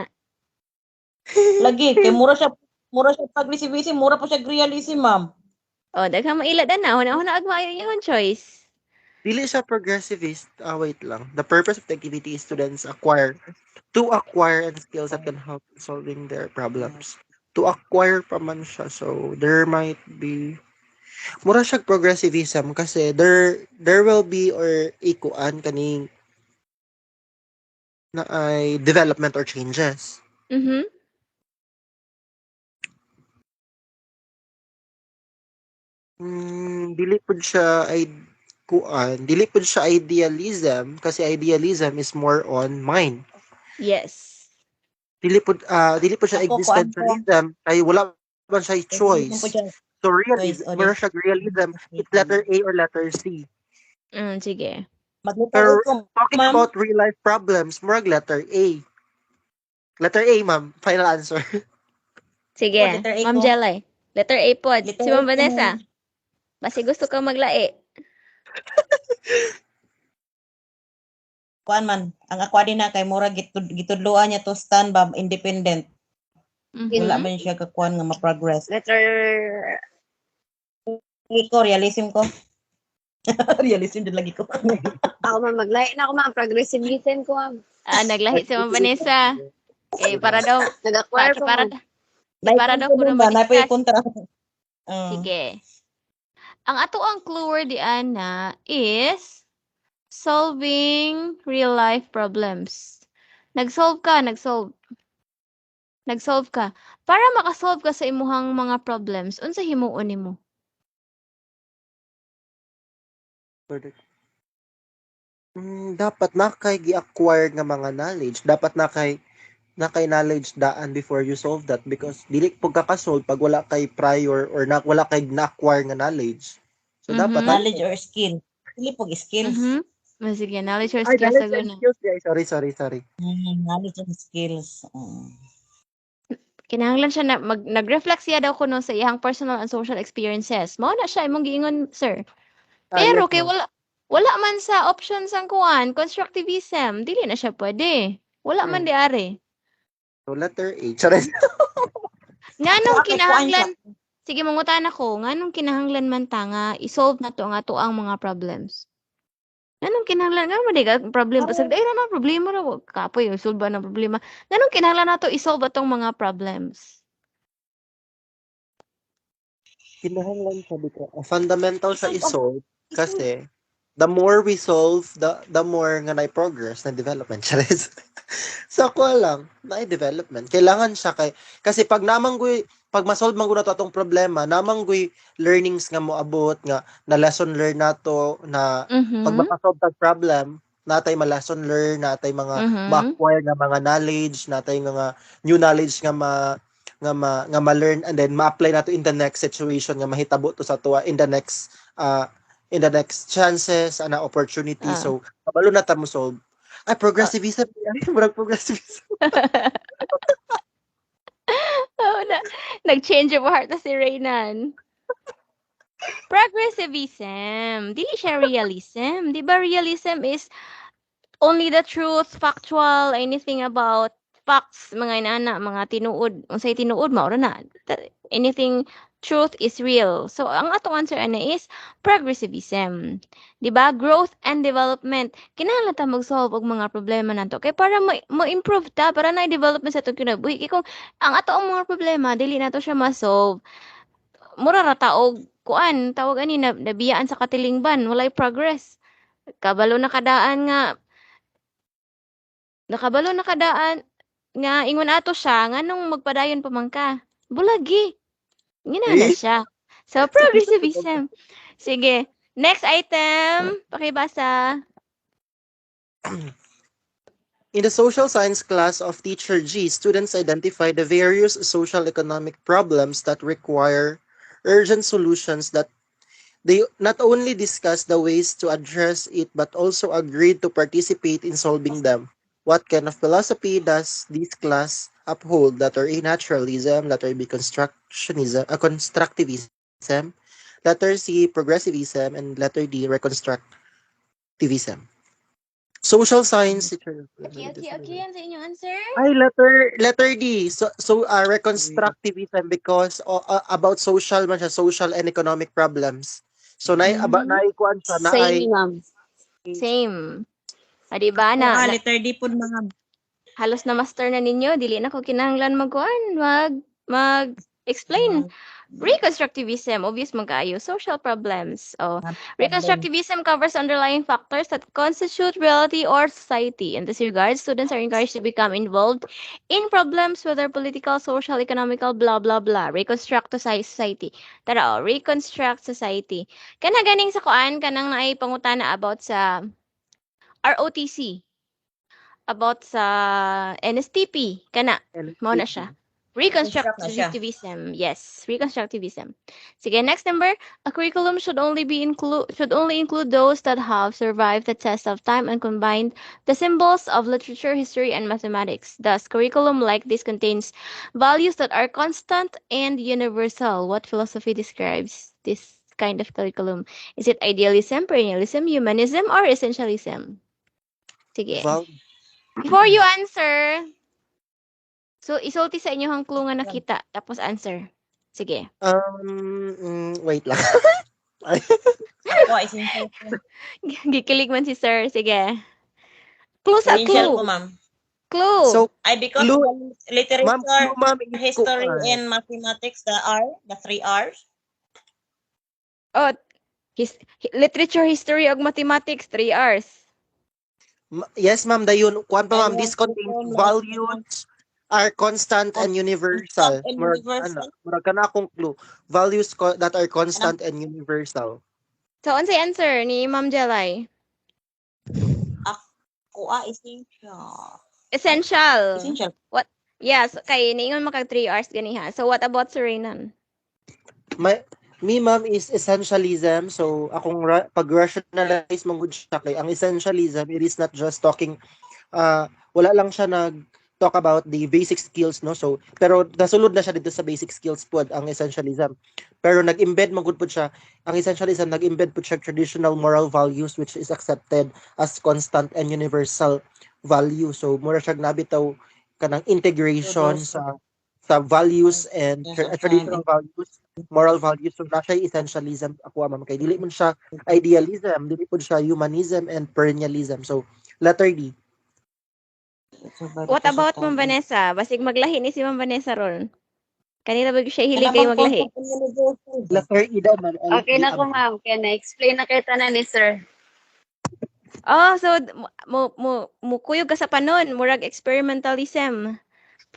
Lagi kay mura siya pag bisibisi, mura po siya realism, ma'am. Oh, daghang mailad, ana. Una-una agma yung choice. Dili siya progressivist. Wait lang. The purpose of the activity is students to acquire and skills that can help in solving their problems. To acquire pa man siya. So, there might be mura siya progressivism kasi there will be or ikuan kaning na ay development or changes. Mhm. Dili pud siya ay dili pud siya idealism kasi idealism is more on mind. Yes. Dili po siya Ako kuan ko. existentialism kay wala man siya Hindi po choice. siya So choice realism, o meron siya realism. It's letter A or letter C. Sige. Maglito Pero ko, talking ma'am. about real life problems, murag letter A. Letter A, ma'am. Final answer. Ko Sige. letter A Ma'am ko. Jelay. Letter A pod. Letter Si A Ma'am ko, ma'am. Vanessa. Basi gusto kang maglae. Kuan man, ang ako din na kay mura gitudloan niya to stand ba independent. Wala Mhm. man siya kakuan nga ma-progress. Letter Iko realism ko. Realism din lagi ko. ako man maglay na ako man progressivism ko ma'am. Naglahi si Ma'am Vanessa. Kay para daw Nag-acquire kay ko para ma'am. kay May para daw punto kuno din ba? Na ma-discuss. kontra. Sige. Ang ato ang clue word di ana is solving real life problems. Nag-solve ka, nag-solve. Nag-solve ka. Para makasolve ka sa imuhang mga problems, unsa himuon nimo? Dapat na kay gi-acquire nga mga knowledge. Dapat na kay knowledge daan before you solve that because dili pag kakasolve pag wala kay prior or wala kay na-acquire nga knowledge. So dapat na Mhm. Knowledge or skill. Dili pog skills. Mhm. Sige, knowledge or ay skills knowledge and saguna. skills guys. Sorry. Knowledge and skills. Kinahanglan siya na nag-reflect siya daw kuno sa iyang personal and social experiences. Mao na siya imong giingon, sir. Pero Yes kay ma'am. wala man sa options ang kuan, constructivism, dili na siya pwede. Wala man Hmm. di ari. So letter A. Charis. Nganong Kay kuan siya. kinahanglan sige mangutan ako, nganong kinahanglan man ta nga i-solve nato ang ato ang mga problems? Nganong kinahanglan nga man ka problem pasag dai naman problema ra kapoy solve ba ng problema. Nganong kinahanglan nato i-solve atong mga problems? Kinahanglan sa bitaw. Fundamental sa Isolve isolve isolve. kasi the more we solve, the more nga na progress na development. Charis. So ako lang, na development. Kailangan siya kasi pag namanggoy pag masolve man gud nato atong problema, namanggoy learnings nga moabot nga na lesson learn nato na pag Mhm. makasolve tag problem, natay ma lesson learn, natay mga Mhm. ma-acquire nga mga knowledge, natay mga new knowledge nga ma-learn and then ma-apply nato in the next situation nga mahitabo to sa tuwa uh in the next chances ana opportunity. Ah. So kabalo na ta mo solve. Ay, Ah. progressivism. Ay, murag progressivism. Oo na. Nag-change of heart na si Reynan. Progressivism. Dili siya realism. Di ba realism is only the truth, factual, anything about facts, mga inana, mga tinuod. Unsay tinuod, maura na. Anything truth is real. So, ang atong answer ana is progressivism. Di ba? Growth and development. Kinahanglan ta mag-solve og mga problema nato. Kay para mo-improve ta, para na development sa atong kinabuhi. Kay kung ang ato ang mga problema, dili nato siya ma-solve, mura ra ta og kuan, tawag ani na nabiyaan sa katilingban, walay progress. Kabalo na kadaan nga nakabalo na kadaan nga ingon ato siya nganong magpadayon pa man ka. Bulagi. Ginana Eh? siya. So progressivism. Sige, next item, pakibasa. In the social science class of Teacher G, students identify the various social economic problems that require urgent solutions that they not only discuss the ways to address it but also agreed to participate in solving them. What kind of philosophy does this class uphold? Letter A, naturalism. Letter B, constructivism. Letter C, progressivism. And letter D, reconstructivism. Social science teacher. Okay, yan sa inyong answer. Ay, letter D. So reconstructivism because about social man siya, social and economic problems. So Mhm. kuan siya na Same ay ma'am. Same. Di ba Ako na letter D po mga halos na master na ninyo, dili na ko kinahanglan magkuan, mag-explain. mga Reconstructivism, obvious man kaayo, social problems. Oh, problem. reconstructivism covers underlying factors that constitute reality or society. In this regard, students are encouraged to become involved in problems, whether political, social, economical, blah, blah, blah. Reconstruct to society. Tara, reconstruct society. Kana ganing sa kuan, kanang naay pangutana about sa ROTC. about sa NSTP kana mao na siya. Construct na siya. Reconstructivism. Yes, reconstructivism. Sige, next number. A curriculum should only include those that have survived the test of time and combined the symbols of literature, history, and mathematics. Thus, curriculum like this contains values that are constant and universal. What philosophy describes this kind of curriculum? Is it idealism, perennialism, humanism, or essentialism? Sige. Val- Before you answer, so isulti sa inyo ang clue nga nakita, tapos answer. Sige. wait lang. Ako, essential ko. Gikilig man si sir. Sige. Clue sa Essential ko, clue. ma'am. Clue. So, Ay, because clue, the ma'am, literature, clue, ma'am, is history, ko, and mathematics, the 3 R's. Oh, literature, history, ug mathematics, 3 hours. yes, ma'am, dayon, kuan pa, ma'am, Ayun, this contains ito, values are constant and universal. constant and Murag, universal. murag ka na akong clue. Values that are Anong constant and universal. So, unsay answer ni Ma'am Jelay? ako, essential. Essential. Essential. What? Yes, kay niingon makag 3 hours ganiha. So, what about Sir Renan? Me, ma'am, is essentialism. So, pag-rationalize mong good siya kay ang essentialism, it is not just talking, wala lang siya talk about the basic skills, no? So, pero nasulod na siya dito sa basic skills pod ang essentialism. Pero nag-embed mo good pod siya. Ang essentialism, nag-embed pod siya traditional moral values which is accepted as constant and universal value. So, mura siya nabitaw kanang integration sa values and Yes, of traditional time. values, moral values. So, na siya essentialism ako, ma'am. Kay dili man siya idealism, dili pod siya humanism and perennialism. So, letter D. What about Ma'am Vanessa? Basig maglahi ni si Ma'am Vanessa ron. Kanina ba siya hilig kayo Kanang maglahi? constant and universal. Letter E daw, ma'am. Okay na ko, ma'am. Kaya na-explain na kita na ni sir. Oh, so mo kuyog ka sa panon, murag experimentalism.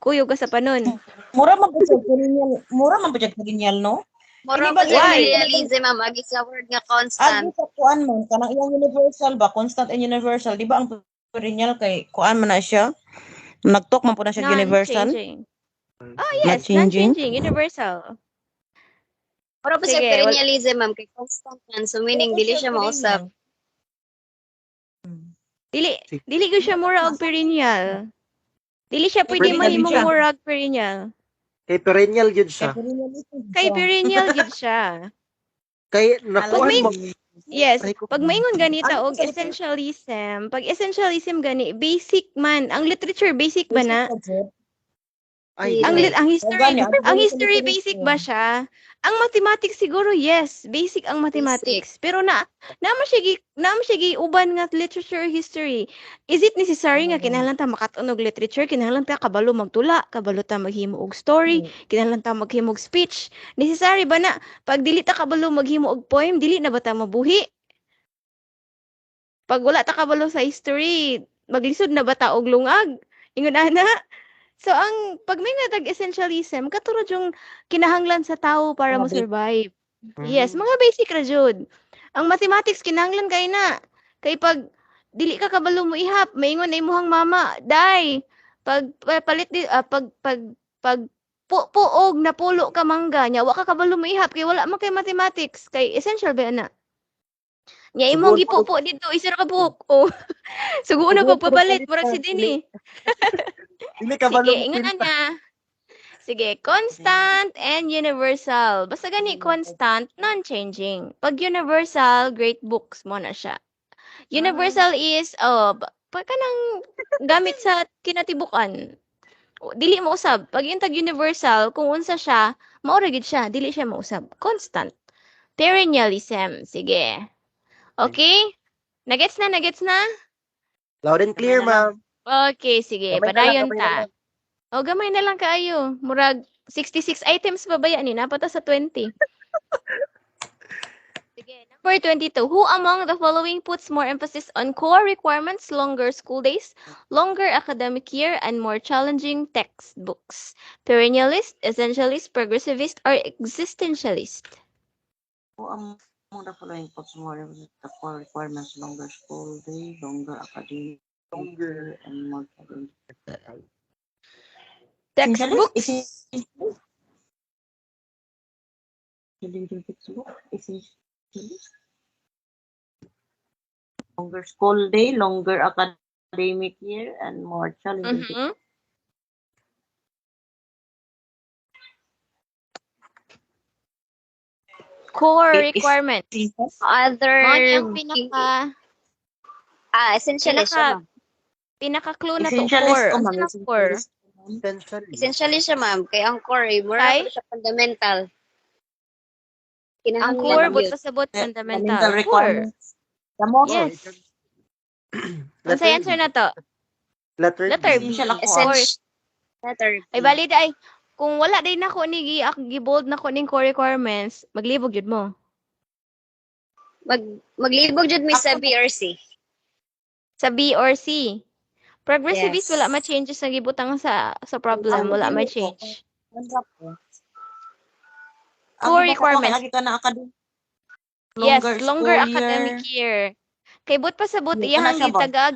Kuyog ka sa panon. Mura man po siya perennial. Mura man po siya perennial, no? Mura Hindi pa ba siya Why? realism, ma'am. Agi sa word nga Agi constant. sa kuan man, kanang iyang universal ba, constant and universal, di ba ang perennial kay kuan man na siya? Nagtok man po na siya universal. Non-changing. Oh, Not yes, changing. non-changing, universal. Mura pa siya Sige, perennialism, ma'am. Kay constant man. So, meaning, dili siya mausap. Dili ko siya mura og perennial. Dili siya pwede Perennial mahimong siya. mura og perennial. Kay perennial yun Kay siya. perennialism Kay siya. perennial gid siya. Kay nakuan may- mo. Yes, Ay, ko- pag maingon ganita Ano og sa essentialism, pag essentialism gani basic man. Ang literature basic ba na? Ay, Ang Dili. ang history, Gani, ang history basic ba siya? Ang mathematics siguro yes, basic ang mathematics. Pero naman siya uban nga literature history. Is it necessary nga kinahanglan ta makatunog literature, kinahanglan ta kabalo magtula, kabalo ta maghimo og story, kinahanglan ta maghimo og speech? Necessary ba na pag dili ta kabalo maghimo og poem, dili na ba ta mabuhi? Pag wala ta kabalo sa history, maglisod na ba ta og lungag? Ingon ana. So, pag may natag essentialism, katulad yung kinahanglan sa tao para Mga mo-survive. Mhm. Yes, mga basic ra jud. Ang mathematics, kinahanglan kay na. Kay pag, dili ka kabalo mo ihap, maingon na imuhang mama, day, palit pag puog na pulo ka mangga, nya, wa ka kabalo mo ihap, kay wala man kay mathematics, kay essential ba na? Nya imong Sugon gipupo dito, isir ka buhok. Oh. Sugo na pagpapalit, murag si Dini. Dili ka Sige, balong ingon na niya. Sige, constant and universal. Basta gani constant, non-changing. Pag universal, great books mo na siya. Universal is, pag kanang gamit sa kinatibukan. Dili mo usab. Pag yung tag universal, kung unsa siya, maura gid siya, dili siya mausab. Constant. Perennialism. Sige. Okay? Nagets na? Loud and clear, ma'am. Okay, sige. Gamay na lang, Padayon gamay na ta. lang. O, gamay na lang kaayo. Murag 66 items pa ba yan? Napata sa 20. Sige, number 22. Who among the following puts more emphasis on core requirements, longer school days, longer academic year, and more challenging textbooks? Perennialist, essentialist, progressivist, or existentialist? Who among the following puts more the core requirements, longer school day, longer academic longer and more challenging. Textbooks. Challenging textbook. Essentialist. Longer school day, longer academic year, and more challenging. Mhm. Core requirement. Other, Mao ni ang essentialist siya, ma'am. pinaka-clue na to, Essentialist core. ko, Unsa ma'am. na core? Essentially. Essentialist siya, ma'am. Kay ang core, mura Kay? ko siya fundamental. Ang Kinahanglan core, ng but youth. pasabot Fundamental fundamental. Core. requirements. The most Oh, Yes. letter Unsay answer B. na to? Letter Letter B. B. essential ako. Core. Letter B. Ay, valid ay. Kung wala din nako ni gibold nako ning core requirements, maglibog jud mo. Maglibog jud mi sa B or C. Sa B or C. Progressivist, Yes. wala ma-changes na gibutang sa problem. Wala ma-change. Core requirements. Lagi ka na academic. Yes, Longer longer school academic year. Kay but pasabot Yes, iyahang ana siya ba?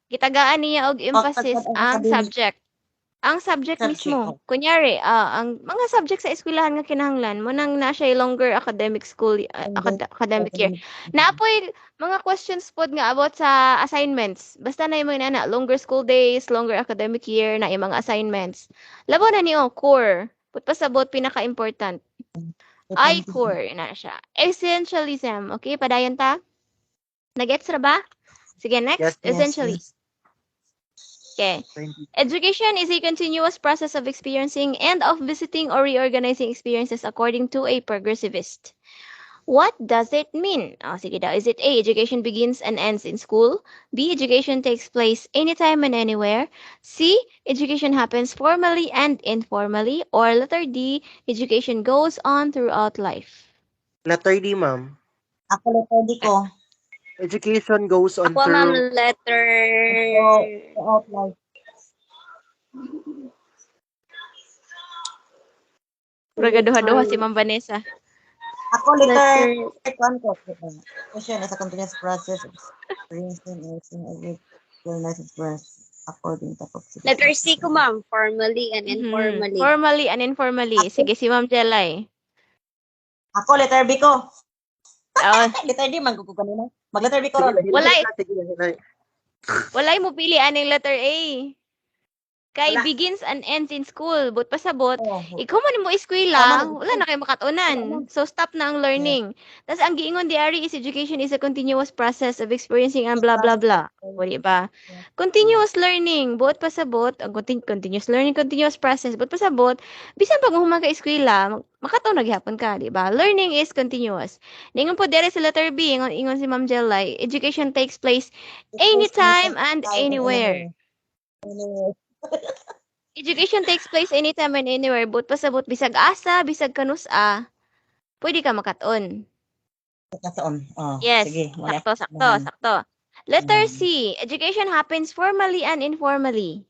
gitagaan niya og emphasis Pagkatapos ang academic subject. Ang subject mismo. oh. Kunyari, ang mga subject sa eskwelahan nga kinahanglan mo nang na siya longer academic school academic year. Naapoy mga questions pod nga about sa assignments. Basta na yung mga longer school days, longer academic year na yung mga assignments. Labo na niyo core. Put pasabot pinaka-important. Ay core na siya. Essentialism. Okay, padayon ta. Nagets ra ba? Sige, next. Yes. Essentially. Okay. 20. Education is a continuous process of experiencing and of visiting or reorganizing experiences according to a progressivist. What does it mean? Sige daw. Is it A, education begins and ends in school? B, education takes place anytime and anywhere? C, education happens formally and informally? Or letter D, education goes on throughout life? Letter D, ma'am. Ako letter D ko. Education goes on Ako, ma'am, through. letter... Throughout life. Ragaduha-duha si Ma'am Vanessa. Ako letter ko. Question is a continuous process of experiencing every learner's experience according to progressivist. Letter C ko, ma'am. Formally and informally. Formally and informally. Sige, si Ma'am Jelay. Ako letter B ko. Oh, Letter D man ko kanina. Mag letter B ko ron. walay mo pili aning letter A. Kay Wala. begins and ends in school. But pasabot, Oh, ikaw man mo eskwela, wala na kayo makatunan. So, stop na ang learning. Tapos, ang giingon diary is education is a continuous process of experiencing and blah, blah, blah. O, di ba? Continuous learning. Buot pasabot, ang continuous learning, continuous process. Buot pasabot, bisan pag humang ka eskwela, makataon na gihapon ka, di ba? Learning is continuous. Ningon po dire sa letter B, ingon si Ma'am Jelay, education takes place anytime and anywhere. Education takes place anytime and anywhere. But pasabot, bisag asa, bisag kanusa, pwede ka makaton. Oh, Yes, sige. sakto. Letter C, education happens formally and informally.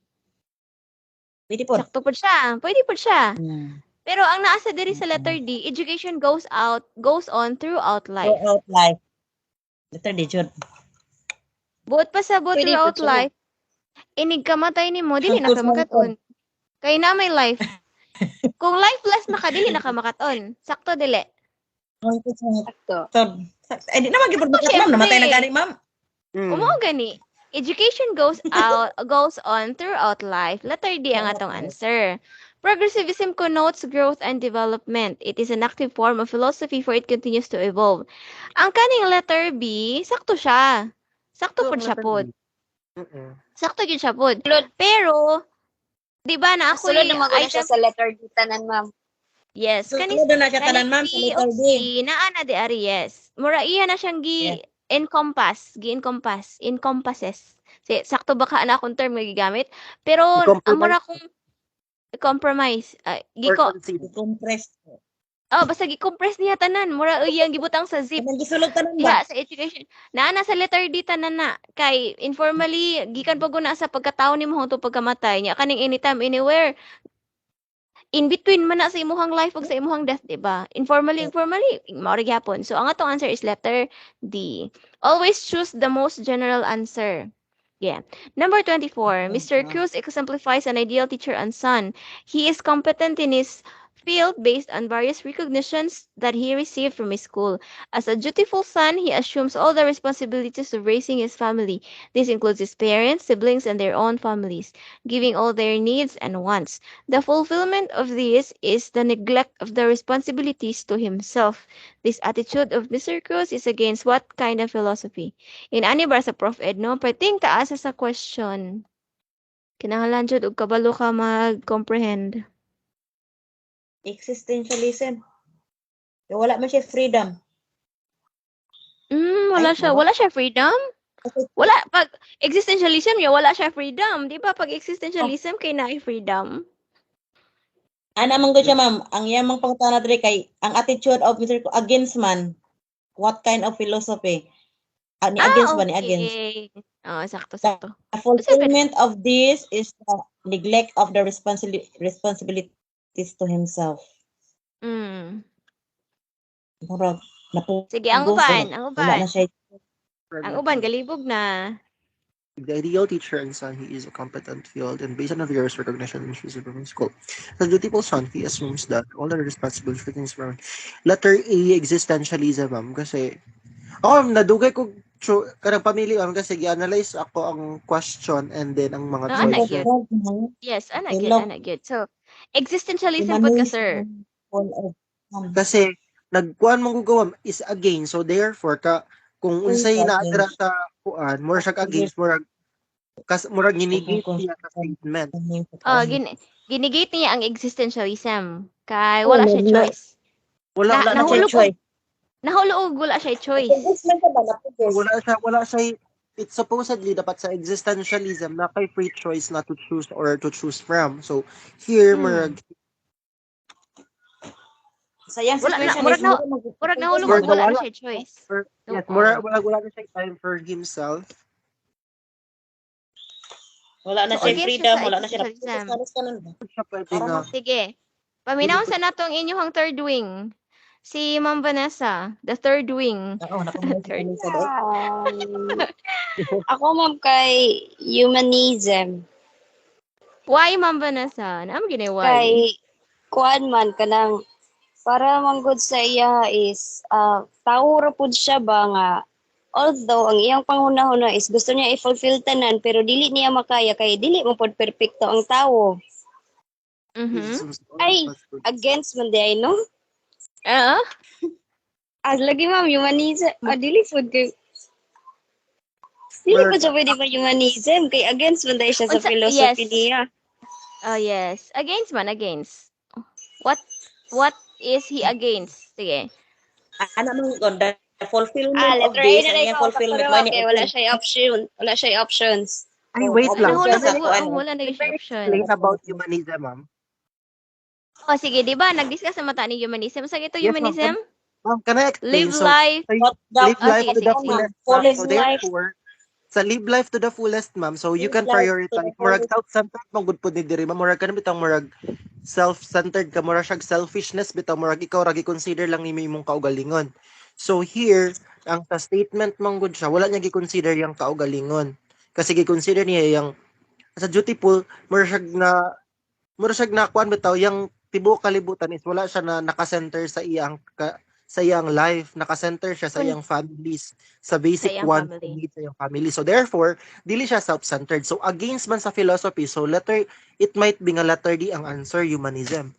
Pwede po. Sakto po siya. Pwede po siya. Pero ang naasa diri sa letter D, education goes on throughout life. Throughout life. Letter D, Jud. Buot pasabot Pwede throughout po siya. life, inig kamatay nimo, dili na ka makaton. Kay na may life. Kung lifeless na ka, dili na ka makaton. Sakto dili. Sakto. Di naman gipod makat, ma'am. Namatay na gani, ma'am. Umao gani. Education goes on throughout life. Letter D ang atong answer. Progressivism connotes growth and development. It is an active form of philosophy for it continues to evolve. Ang kaning letter B, sakto siya. Sakto pod siya pod. Sakto gyud siya pod. Pero di ba na ako Sulod naman ko na siya sa letter D tanan, ma'am. Yes, Sulod na siya tanan, ma'am, sa letter D. naa na di ari, yes. Mura iya na siyang encompasses. Sakto ba ka na akong term nga gigamit? Pero ang mura kong compromise, Compress. basta gi-compress niya tanan, mura iyang gibutang sa zip. Anong gisulod tanan Diha ba? sa education. Naa na sa letter D tanan na kay informally gikan pag na sa pagkataon nimo hangtod pagkamatay niya kaning anytime anywhere. In between man na sa imuhang life ug sa imuhang death, di ba? Informally, mao ra gyapon. So ang atong answer is letter D. Always choose the most general answer. Yeah. Number 24, Mr. Cruz exemplifies an ideal teacher and son. He is competent in his field based on various recognitions that he received from his school. As a dutiful son, he assumes all the responsibilities of raising his family. This includes his parents, siblings, and their own families, giving all their needs and wants. The fulfillment of this is the neglect of the responsibilities to himself. This attitude of Mr. Cruz is against what kind of philosophy? Inani bara sa Prof. Ed, no? Perting taas sa question. Kinahanglan jud og kabalo ka mag-comprehend. Existentialism. Wala man siya freedom. Wala Ay, siya. mura. Wala siya freedom? Wala. Pag existentialism niya, wala siya freedom. Di ba? Pag existentialism, kay na freedom. Ana man gud siya ma'am, ang yamang pangutana diri kay ang attitude of Mr. Ko against man. What kind of philosophy? Ni against ba ni against? Okay. Oh, sakto, The sakto. fulfillment of this is the neglect of the responsibilities to himself. Mm. Murag Sige, ang napugos uban. Ang wala uban. na siya. Ang uban, galibog na. The ideal teacher and son, he is a competent field and based on various recognition in his from school. As a dutiful son, he assumes that all the responsibilities for things from letter A, existentialism, ma'am. Kasi, ako, nadugay ko, karang pamili, ma'am, kasi i-analyze ako ang question and then ang mga No, ana choices. gyud. Yes, ana gyud, Hello, ana gyud. So, existentialism pod ka, sir. humanism, all of Kasi, nagkuhan mong gugawa is against, so therefore, kung unsay naadra sa kuan, more siya against, murag ginigate siya sa statement. Oh, ginigate niya ang existentialism. Kay Oh, wala siya choice. Wala, wala na siya Nahulog og choice. wala siya choice. Napugos man ka ba? Napugos. wala siya, it's supposedly dapat sa existentialism na kay free choice na to choose or to choose from. So, here, Mm. Sayang Wala na situation is murag nahulog Or og wala na nawala, siya choice. yes, Oo. wala na siya time for himself. wala na So, siya against siya freedom, sa wala na siya existentialism. Hindi siya pwede Para nga. Sige. Paminawon sa natong inyong third wing. Si Ma'am Vanessa, the third wing. Oo, nakamay sa Third. kanisa doon. Ako ma'am kay humanism. Why Ma'am Vanessa? Naam gini why? Kay kuan man kanang para manggod sa iya is tao ra pud siya ba nga although ang iyang panghunahuna is gusto niya i-fulfill tanan pero dili niya makaya kay dili mo pud perpekto ang tawo. Mhm. Ay, against man di ay no? Ah? Lagi ma'am humanism. Dili pud kay dili Or, pud siya pwede pa humanism kay against man di siya sa philosophy Yes. niya. Oh, yes. Against man, against. What is he against? Sige. Ana man ko, the fulfillment of Letter A this, na ang rin iyang ko fulfillment, kaparo mo ni kay wala again. siya option. Wala siya options. ay, wait Ay, lang. Option siya nahulog sa og kuan. wala na siya option. Explain about humanism, ma'am. Oh, sige, di ba? Nag-discuss sa mata ni humanism. Sa ito Yes, ma'am. humanism? Can I explain? Live So, life. What the live life Sige, to sige, the sige. fullest, full ma'am. life, So, therefore, sa live life to the fullest, ma'am. So, you live can life to the prioritize. Murag fullest. self-centered mong good po ni diri, ma'am. Murag ka na bitang murag self-centered ka. Murag siya selfishness bitaw. Murag ikaw ragi consider lang ni imong kaugalingon. So, here, ang sa statement mong good siya, wala niya gi-consider yung kaugalingon. Kasi gi-consider niya yung sa dutiful, mura siya na kuan bitaw yung tibuok kalibutan is wala siya na nakasenter sa iyang life, nakasenter siya sa Kun iyang families, sa sa basic iyang wants and family. needs sa iyang family. So therefore, dili siya self-centered. So against man sa philosophy, so it might be nga letter D ang answer, humanism.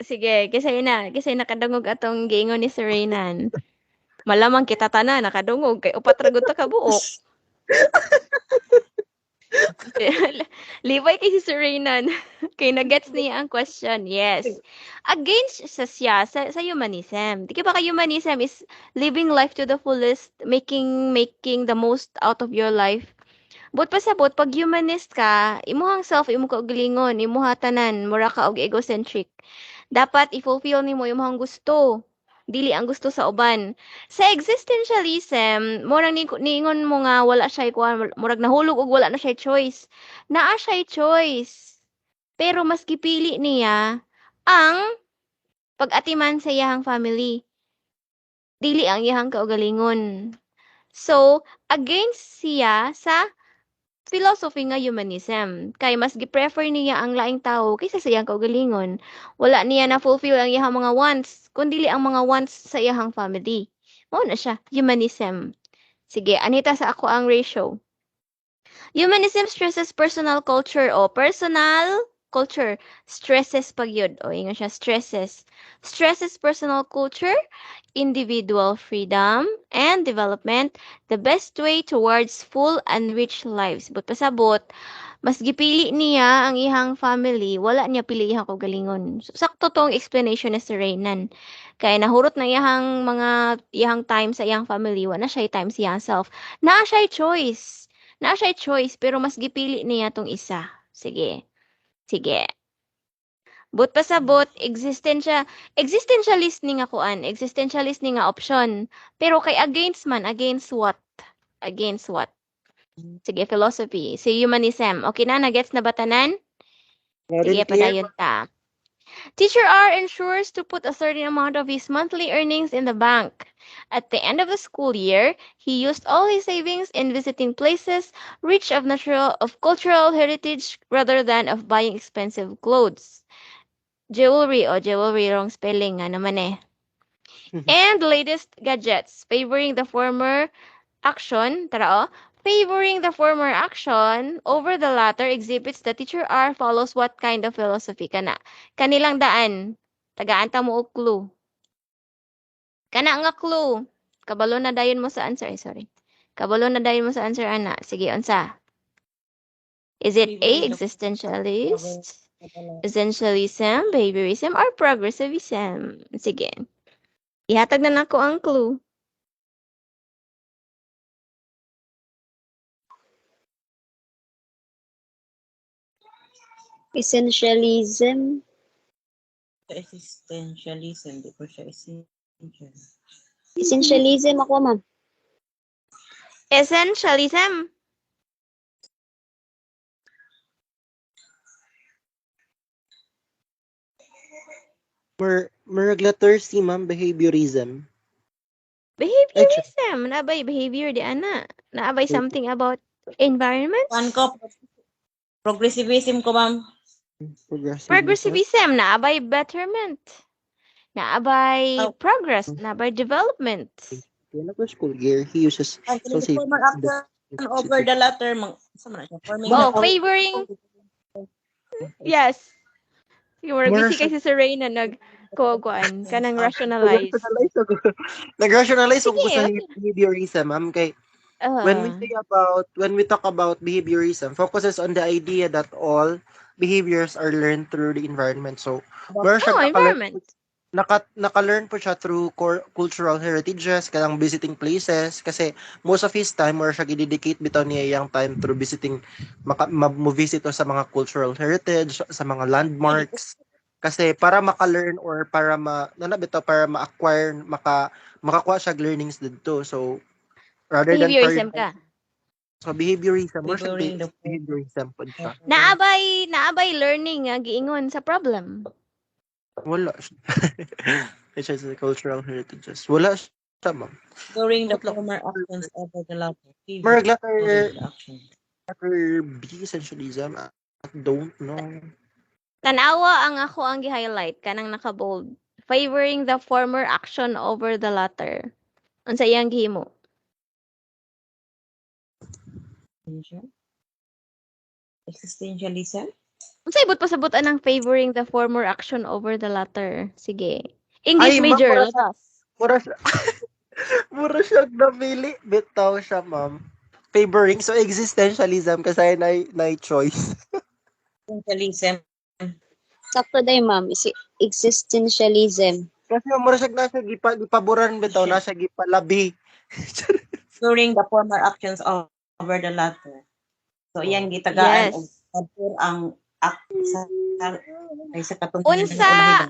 Sige, kisay nakadungog atong giingon ni Sir Reynan. Malamang kita tanan nakadungog kay upat ra gud ta ka buok. Libay kay si Sir Reynan. Kay na-gets niya ang question. Yes. Against sa humanism. Di ba ka humanism is living life to the fullest, making the most out of your life. But pasabot, pag humanist ka, imuhang self, imo kaugalingon, imuha tanan, mura ka og egocentric. Dapat i-fulfill nimo imong gusto. Dili ang gusto sa uban. Sa existentialism, murag niingon mo nga wala siya kuan, murag nahulog og wala na siya choice. Naa siya choice. Pero mas gipili niya ang pag-atiman sa iyahang family. Dili ang iyahang kaugalingon. So, against siya sa philosophy nga humanism. Kay mas gi-prefer niya ang laing tao kaysa sa iyang kaugalingon. Wala niya na fulfill ang iyang mga wants, kundi ang mga wants sa iyang family. Mao na siya, humanism. Sige, anita sa ako ang ratio. Humanism stresses personal culture o personal culture. Stresses pag yun. O, ingon siya, stresses. Stresses personal culture, individual freedom, and development, the best way towards full and rich lives. But pasabot, mas gipili niya ang ihang family, wala niya pili ihang kaugalingon. So, sakto tong explanation ni Sir Reynan. Kaya nahurot na ihang time sa iyang family, wala na siya time sa iyang self. Naa siya choice. Naa siya choice, pero mas gipili niya tong isa. Sige. Sige. But pasabot, existentialist ni nga kuan, existentialist ni nga option. Pero kay against man, against what? Against what? Sige, philosophy. Si humanism. Okay na, nagets na batanan? Sige, Meron clear? padayon ta. Teacher R ensures to put a certain amount of his monthly earnings in the bank. At the end of the school year, he used all his savings in visiting places rich of cultural heritage rather than of buying expensive clothes. Jewelry, wrong spelling nga naman eh. And latest gadgets, favoring the former action over the latter exhibits the teacher R follows what kind of philosophy kana. Kanilang daan. Tagaan ta mo og clue. Kana nga clue. Kabalo na dayon mo sa answer. Ay, sorry. Kabalo na dayon mo sa answer, ana. Sige, unsa? Is it A, Favoring the cover existentialist, of the law. essentialism, behaviorism, or progressivism? Sige. Ihatag na nako ang clue. Essentialism. The existentialism, di ko siya essential. Essentialism ako, ma'am. Essentialism. Regulatory, ma'am, behaviorism. Behaviorism. Naabay behavior di ana. Naabay something about Kuan environments. ko, progressivism ko, ma'am. Progressivism. Progressivism. Naabay betterment. Naabay Oh, progress. Naabay development. Yan ako school year, he uses ang so the former action over the latter, sa man siya, forming the Oh, favoring. Yes. Siguro More busy siya, kay si Sir Reyna nag-kuan kanang rationalize. nag-rationalize ko Sige, sa okay. behaviorism, ma'am, kay Uh, when we talk about behaviorism, focuses on the idea that all behaviors are learned through the environment. So, more siya environment. naka-learn po siya through cultural heritages, kanang visiting places, kasi most of his time, more siya gidedicate bitaw niya yung time through visiting, mo-visit sa mga cultural heritage, sa mga landmarks, kasi para maka-learn or para para ma-acquire, makakuha siya learnings dito. So, rather than Behaviorism ka. so, behaviorism, more siya favoring the former behaviorism po siya. Naabay learning nga giingon sa problem. Wala siya. It's just the cultural heritages. Wala siya, ma'am. during the What lang? former actions over the latter. Marag Favoring the action. letter B, essentialism. I don't know. Tanawa ang ako ang gi-highlight kanang naka-bold. Favoring the former action over the latter. Unsa iyang gihimo? Existentialism. Unsa ibot pasabot anang favoring the former action over the latter? Sige. English Ay, ma'am, major, labas. mura siya, mura siya napili. Bitaw siya, ma'am. Favoring, so existentialism kasi na choice. Existentialism. Sakto day, ma'am. Existentialism. Kasi mura siya nasa gipaboran bitaw, nasa gipalabi. During the former actions over the latter. So, iyang gitagaan og Yes. ang sa ay sa katong Unsa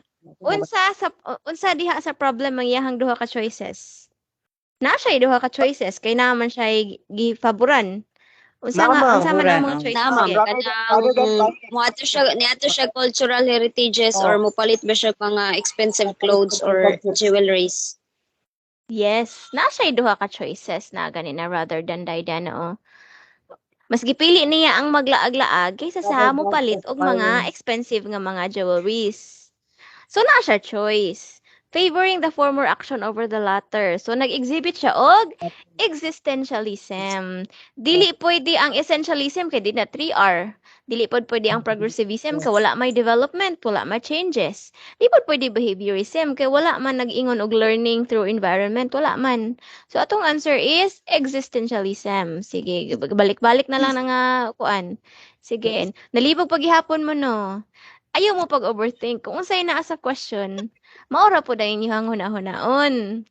unsa diha sa problem ang iyahang duha ka choices? Na siya duha ka choices kay naman siya gifaboran. Ma'am. Unsa man ang mga Faboran, choices? Na, ma'am. Sige. Rather than Kanang niadto siya cultural heritages or mupalit ba siya mga expensive clothes or jewelries. Yes, na siya duha ka choices na ganina rather than daydan, oo. Mas gipili niya ang maglaag-laag kaysa sa Rather mo than palit of og mga buying. expensive nga mga jewelries. So na siya choice, favoring the former action over the latter. So nag-exhibit siya og existentialism. Dili pwede ang essentialism kay di na 3R. Dili pod pwede ang progressivism kay Yes. wala may development, wala may changes. Di pod pwede behaviorism kay wala man nag-ingon og learning through environment, wala man. So atong answer is existentialism. Sige, balik-balik na lang na nga kuan. Sige, nalibog paghihapon mo no. Ayaw mo pag-overthink. Kung unsay naa sa question, maura po dahil inyong huna-hunaon.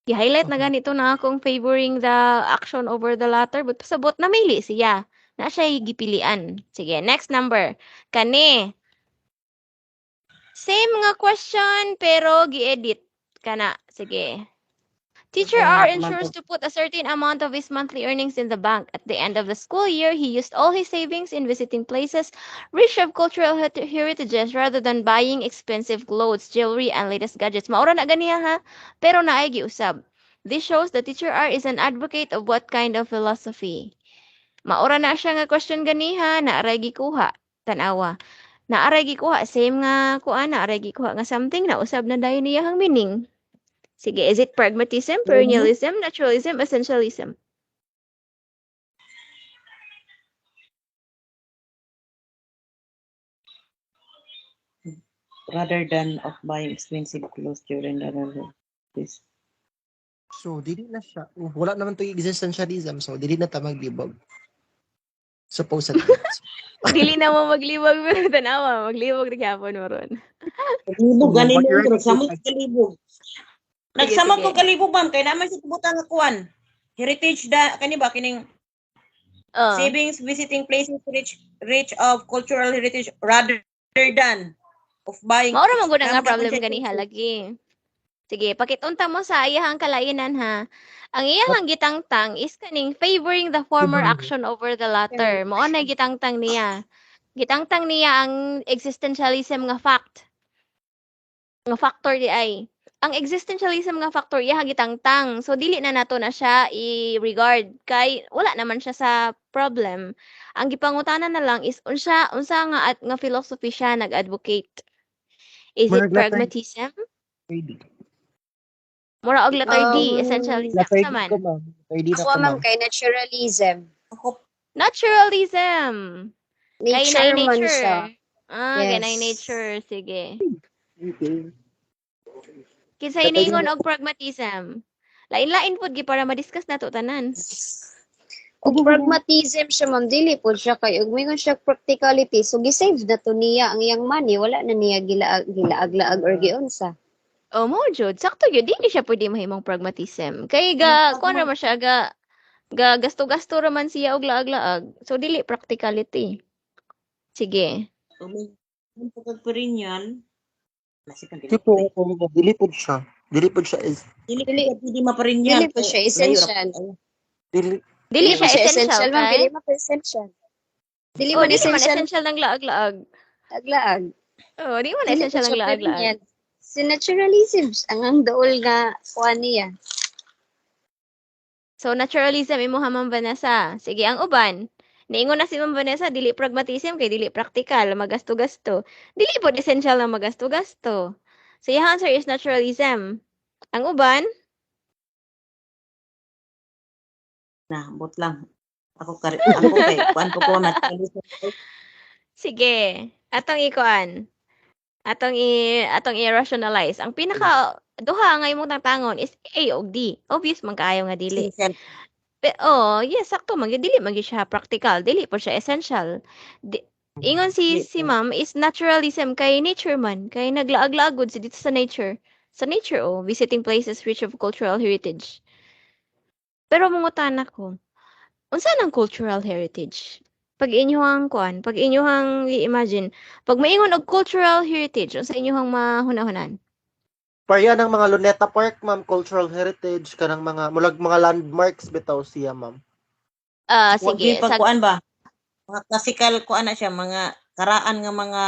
I-highlight na ganito na akong favoring the action over the latter, but pasabot na mili siya. Na siya gipilian. Sige, next number. Kani. Same nga question, pero gi-edit. Kana. Sige. Teacher R ensures to put a certain amount of his monthly earnings in the bank. At the end of the school year, he used all his savings in visiting places rich of cultural heritages rather than buying expensive clothes, jewelry, and latest gadgets. Maura na ganiya ha, pero naay giusab. This shows that Teacher R is an advocate of what kind of philosophy. Maura na siya nga question ganiha, naaray gikuha. Tanawa. Naaray gikuha, same nga kuan, naaray gikuha nga something na usab na dayon niya hang meaning. Sige, is it pragmatism, perennialism, naturalism, essentialism? Rather than of buying expensive clothes during this. So, dili na siya. Wala naman to existentialism. So, dili na ta maglibog. Supposedly. Dili na mo maglibog pero tanawa, maglibog na gyapon mo ron. Kalibog, So, ganin what mo, you're ready nagsamot to sa kalibog. Sige, Nagsamot sige. ko kalibog, ma'am, kaya naman sa kubutan nga kuan. Heritage da, kani ba, kining Oh, savings, visiting places rich of cultural heritage rather than of buying. maura mo gud nga Naman problem siya ganiha choices. lagi. Sige, pakitunta mo sa iyahang kalainan ha. Ang iyahang gitangtang is kaning favoring the former action over the latter. Mao na gitangtang niya. Gitangtang niya ang existentialism nga fact. Nga factor di ay. Ang existentialism nga factor iya gitangtang. So dili na nato na siya i-regard kay wala naman siya sa problem. Ang gipangutanan na lang is unsa nga at nga philosophy siya nag-advocate. Is it Marag letter pragmatism? D. Mura og letter D, Um, essentialism Letter sa D man. ko, ma'am. Letter D na ako ko, ma'am ma'am. kay naturalism. Ako, Naturalism. Kay na Nature man nature. siya. Kay na Yes. nature. Sige. Okay. Kinsay Letter D ningon na og pragmatism. Lain-lain pud gi para ma-discuss nato tanan. Og pragmatism siya ma'am, dili po siya kay ug mingon siya practicality. So gisave na to niya ang iyang money, wala na niya gilaag-laag or giunsa. Oh, mo jud. Sakto gyud dili siya pwede mahimong pragmatism. Kay kuan ra man siya gasto-gasto ra man siya og laag-laag. So dili practicality. Sige. yung pagkagperennial, nasikan din Tipo, ako. dili po siya. Dili po siya is, Dili Dili ko hindi maperennial. dili po siya essential. dili, Dili Dili siya man siya essential essential ma'am, kay. dili man po essential. Dili Oh, man dili man essential essential ng laag-laag. aglaag. Oh, di man Dili po essential ng siya laag-laag. perennial. Si naturalism ang dool nga kuan niya. So naturalism imo ha Ma'am Vanessa. Sige, ang uban. Niingon na si Ma'am Vanessa, dili pragmatism kay dili practical, magasto-gasto. Dili po essential na magasto-gasto. So yung answer is naturalism. Ang uban, Na, bot lang. Ako kay, kuan po ko, naturalism. sige. Atong ikuan. Atong i-rationalize. Ang pinaka duha nga imong tangon is A o D. Obvious man kaayo nga dili. Essential. Yes, sakto man gyud dili man gyud siya practical, dili po siya essential. Ingon si ma'am is naturalism kay nature man, kay naglaag-laag gud si dito sa nature. Sa nature visiting places rich of cultural heritage. Pero mangutan ako, unsa nang cultural heritage? Pag inyong kuan, pag inyong i-imagine, pag maingon og cultural heritage, unsa inyong mahunahunan? Parya ng mga Luneta Park, ma'am, cultural heritage, kanang mulag mga landmarks bitaw siya, ma'am. Wag Sige, gyud pagkuan ba? Mga classical kuan na siya, mga karaan nga mga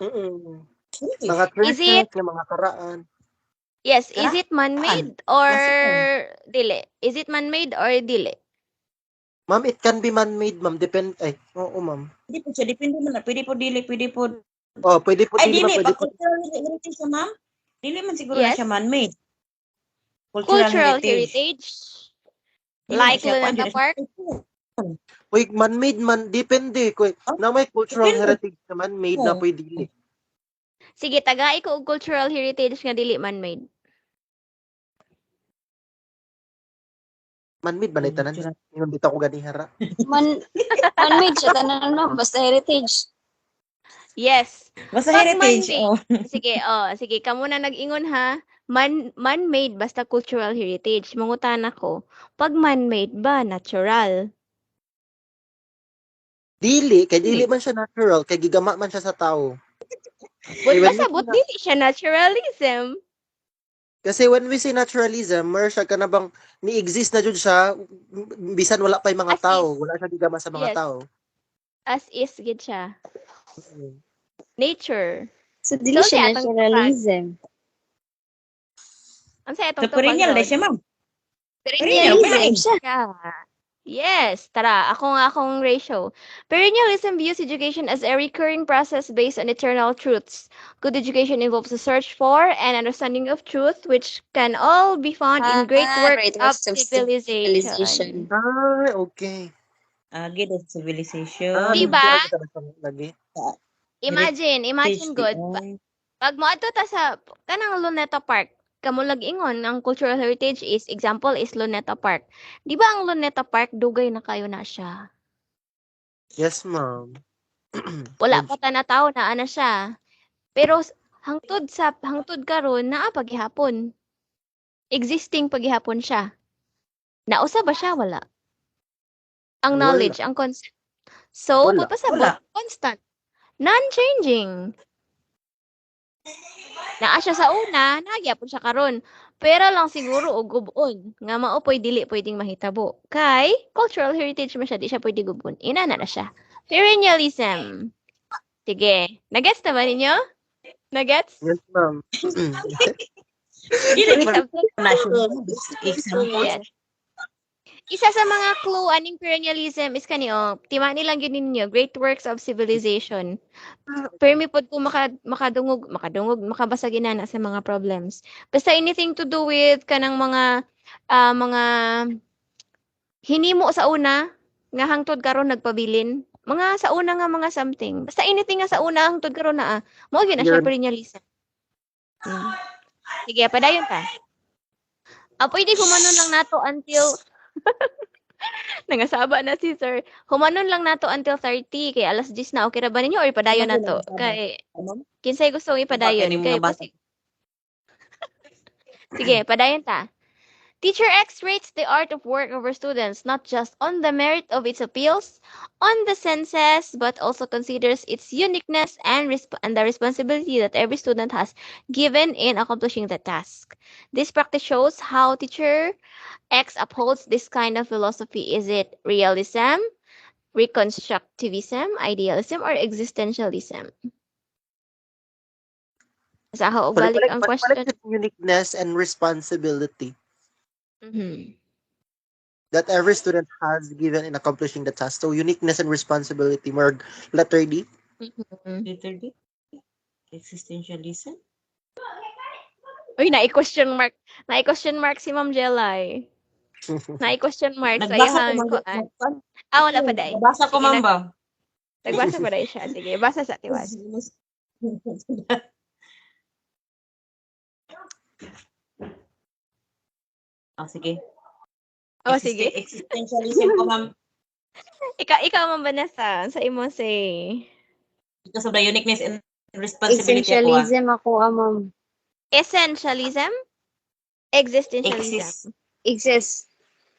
Mm-mm. heritage. Mga is churches, it yung mga karaan. Yes, is Kana? it man-made or dili? Is it man-made or dili? Ma'am, it can be man-made, ma'am. Oo, ma'am. Hindi po siya, depende mo na. Pwede po dili, pwede po. Oh, pwede po Ay, dili, ma'am. dili. Pwede Pag po. cultural heritage siya, ma'am. Dili man siguro na Yes, siya man-made. Cultural cultural heritage. heritage. Di man na Like siya, kuan, di Luneta na siya. Park. Uy, man-made man. Depende. Oh, Na may cultural depende heritage na man-made na po. pwede dili. Sige, tagai ko og cultural heritage nga dili man-made. Man-made ba na tanan? Cultural. Yung bitaw ko ganihara. Man-made siya tanan ma'am, basta heritage. Yes. Basta Pag heritage, man-made, oh. sige, kamo na nag-ingon ha. Man-made basta cultural heritage. Mangutan ako. Pag man-made ba natural? Kay Dili. dili man siya natural, kay gigama man siya sa tao. But Kay when we basta say but dili siya naturalism. Kasi when we say naturalism, mer siya ka na bang ni-exist na jud siya bisan wala pay mga As tao, is. wala siya gigama sa mga Yes. tao. As is gid siya. Mm. Nature. So, dili So, siya unsay atong tupag? naturalism. Unsay So, atong tupag perennial na ron? siya, ma'am. Perennial, Perennialism palain. siya. Yes, tara, akong ratio. Perennialism views education as a recurring process based on eternal truths. Good education involves a search for and understanding of truth, which can all be found in great works Great of works of civilization. civilization. Ay, okay. Good of civilization. Diba? Nagduwa kita sa lagi. Imagine Di good. ay. Pag moadto ta sa kanang Luneta Park, kamo lag-ingon ang cultural heritage is example is Luneta Park. Di ba ang Luneta Park dugay na kayo na siya? Yes, ma'am. Wala pa ta na tao na ana siya. Pero hangtod karon naa paghihapon. Existing paghihapon siya. Nausa ba siya? Wala. Ang Wala. knowledge, ang concept. So, Wala. pagpasabot, Wala. constant. Non-changing. Naa siya sa una, nagyapon siya karon. Pero lang siguro og gubon nga mao poy dili pwedeng mahitabo. Kay cultural heritage man siya, di siya pwede gubon. Ina na siya. Perennialism. Sige. Nagets na ba ninyo? Nagets? Yes, ma'am. Dili Sige, man sabot. na siya. Example. Yes. Isa sa mga clue aning perennialism is kaniyo, tima nilang yun ninyo, great works of civilization. Permi pod ko makabasa ginana sa mga problems. Basta anything to do with kanang mga hinimo sa una nga hangtod karon nagpabilin. Mga sa una nga mga something. Basta anything nga sa una hangtod karon na mao gyud na siya Yun. perennialism. Hmm. Sige, padayon ta. Pwede humanon lang nato until nangasaba na si sir. Humanon lang nato until 30 kay alas 10 na. Okay ra ba ninyo or ipadayon Ano nato? na sabi? Kay Ano? kinsay gusto Bakit ipadayon? ni Kay mga bata? sige, padayon ta. Teacher X rates the art of work of her students not just on the merit of its appeals, on the senses, but also considers its uniqueness and the responsibility that every student has given in accomplishing the task. This practice shows how teacher X upholds this kind of philosophy. Is it realism, reconstructivism, idealism, or existentialism? Sa ako, balik ang Balik question. sa uniqueness and responsibility Mhm. that every student has given in accomplishing the task. So, uniqueness and responsibility. More letter D. Mhm. Literally? Existentialism? Uy, na-question mark. Na-question mark si Ma'am Jelay. Na-question mark sa Nagbasa ko iyang man. kuan. Wala pa day. Nagbasa ko Sige, man ba? nagbasa pa day siya. Sige, basa sa tiwas. Sige. Sige. Existentialism ko, ma'am. Ikaw man ba nasa? Sa imo say. Because of the uniqueness and responsibility ako, Essentialism ako, ma'am. Essentialism? Existentialism. Exist.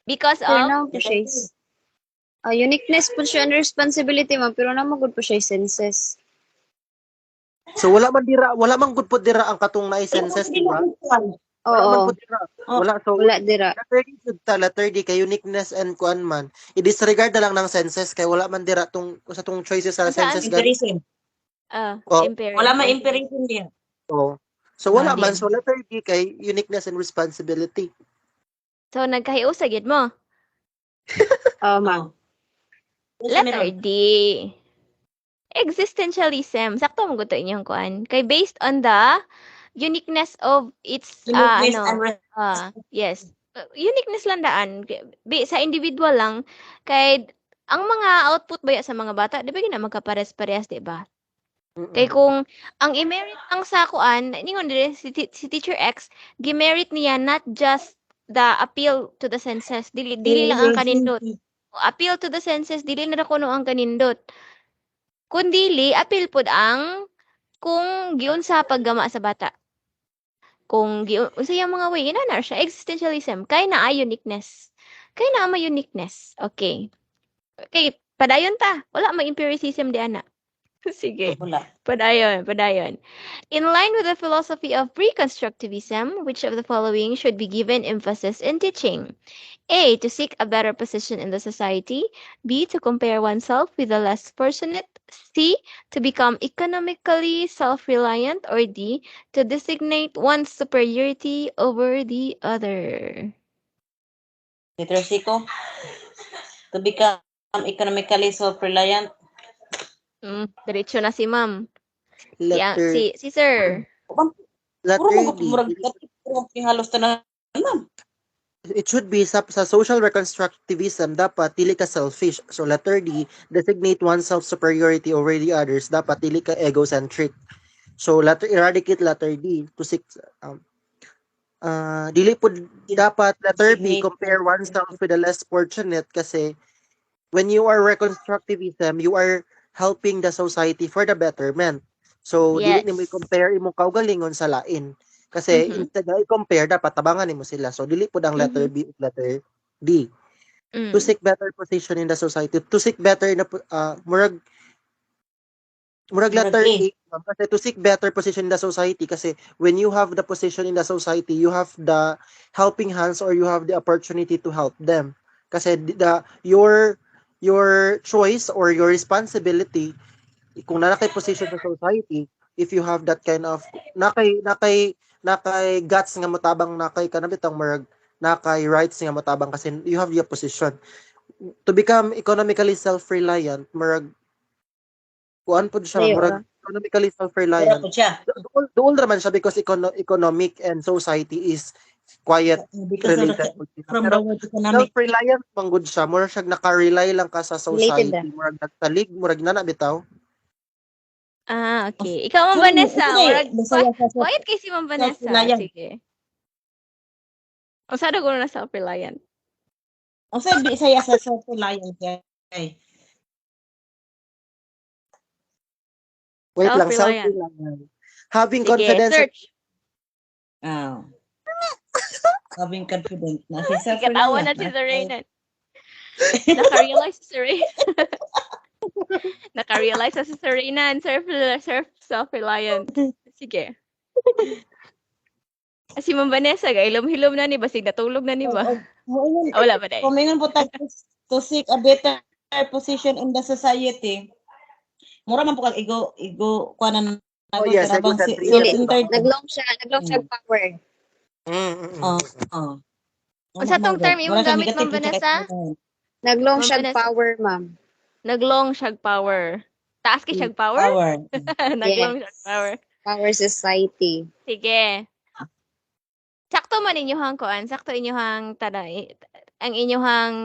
Because Pero of? naman po siya is, uniqueness po siya and responsibility, ma'am. Pero naman good po siya is senses. So, wala man good po dira ang katong na senses, di ba? Wala man po Oo. dira. Wala. So, Wala dira. letter D kay uniqueness and kuan man. I-disregard na lang ng senses kay wala man dira sa tong choices sa Saan? senses gan. Empirism. Oh, Wala Empiricism. ma-empirism din. so, So wala man, Di. so letter D kay uniqueness and responsibility. So nagkahiusa gid mo. Ma'am. Isa ni Letter ron. D. Existentialism. Sakto mo gusto inyong kuan. Kay based on the uniqueness of its Uniqueness and yes. Uniqueness lang daan. Sa individual lang kay ang mga output ba sa mga bata, di ba gina magkapares-parehas, di ba? Kay Mm-mm. kung ang i-merit ang sa kuan, ningon dire si Teacher X, gi-merit niya not just the appeal to the senses, dili lang ang kanindot. Appeal to the senses, dili na kuno ang kanindot. Kundili appeal pod ang kung giunsa paggama sa bata. Kung unsay ang mga way inana siya existentialism kay naa uniqueness. Kay naa may uniqueness. Okay. Okay, padayon ta. Wala may empiricism di ana. Sige. Wala. Padayon. In line with the philosophy of pre-constructivism, which of the following should be given emphasis in teaching? A. To seek a better position in the society. B. To compare oneself with the less fortunate. C. To become economically self-reliant. Or D. To designate one's superiority over the other. Letter C ko. To become economically self-reliant. Diretso na si ma'am. Letter Si sir. Puro letter mo D. murag puro mo halos tanan. It should be sa social reconstructivism dapat dili ka selfish. So letter D, designate oneself superiority over the others. Dapat dili ka egocentric. So eradicate letter D to seek dili po dapat letter B, Designate compare oneself with the less fortunate kasi when you are reconstructivism, you are helping the society for the betterment. So dili nimo Yes. i-compare imong kaugalingon sa lain. Kasi Mhm. instead na i-compare dapat tabangan nimo sila. So dili pud ang letter Mhm. B ug letter D. To Mm. seek better position in the society, to seek better na murag Murag letter A. A kasi to seek better position in the society kasi when you have the position in the society, you have the helping hands or you have the opportunity to help them. Kasi your choice or your responsibility kung na kay position sa society, if you have that kind of nakay guts nga motabang nakay kanabitang murag nakay rights nga motabang kasi you have your position to become economically self-reliant murag kuan pud siya Layo murag ra. economically Wala self-reliant po siya. duol naman siya because economic and society is quiet Because of related pud sila. from Pero the word economic. self-reliant man gud siya murag siya naka-rely lang ka sa Related na. society murag nagsalig murag nana bitaw. Okay. Ikaw, Ma'am Vanessa. Murag, Bisaya sa quiet kay si Ma'am Vanessa. self-reliant. Sige. O sana ko na self-reliant. Ang sabi Bisaya sa self-reliant kay. Wait lang, Self-reliant. self-reliant. Having Sige, confidence. search. Ah, having confidence na si Ikatawa self-reliant na si na. Sir Raynan. Naka-realize si Sir Raynan. Naka-realize na si Sir Raynan. Self-reliant. Sige. Si Ma'am Vanessa, hilom-hilom na ni. Basig natulog na ni ba? Oo, Wala ba dahil? kumingon po tag to seek a better position in the society. Mura man po kag kuanan Oh nagon yes, kanabang egocentrism, Dili. self di ba? centered. Naglong siya power. Oh, Mm. oh. Unsa tong term Wala imong siya gamit, Ma'am negative sa Vanessa? Naglong Ma'am siya Vanessa. power, ma'am. Naglong siyag power. Taas kay siyag power? power. Yes. Naglong siyag power. Power society. Sige. Sakto man inyohang kuan, sakto inyohang ang inyohang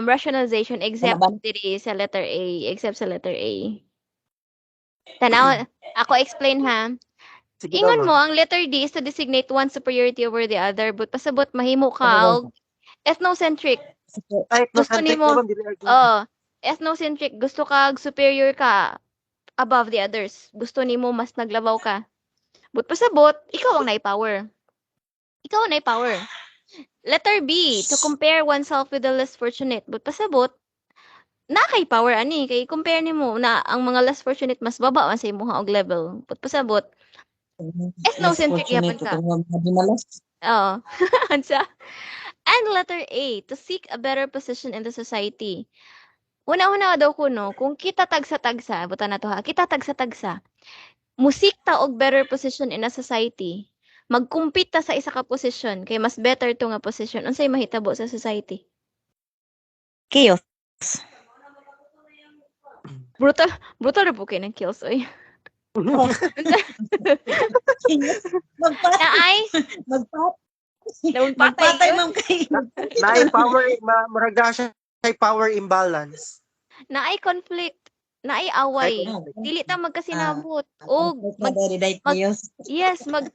rationalization Tama except ba? diri sa letter A, except sa letter A. Tanaw, ako explain ha. Sige daw, Ingon mo ma'am. ang letter D is to designate one superiority over the other, but pasabot mahimo ka Ano ba? og ethnocentric. Kahit no Gusto centric mo, nimo ma'am, dili argument. oh, ethnocentric gusto ka superior ka above the others. Gusto nimo mas naglabaw ka. But pasabot, ikaw ang power. Ikaw ang power. Letter B, to compare oneself with the less fortunate. But pasabot, na kay power ani kay compare nimo na ang mga less fortunate mas baba man sa imong og level. But pasabot, Less ethnocentric yapon fortunate ka. kung madalas. Oo. Unsa? And letter A, to seek a better position in the society. Una-una daw ko no, kung kita tagsa-tagsa, buta na to ha, kita tagsa-tagsa. musik ta og better position in a society. Mag-compete ta sa isa ka position kay mas better to nga position. Unsay mahitabo sa society? Chaos. Brutal brutal ra po kay ng kills oy. Oh. Magpatay. Naay Magpatay, yun. ma'am, kay. Naay power, muraga siya ay power imbalance. Naay conflict, naay away. No. Dili ta magkasinabot og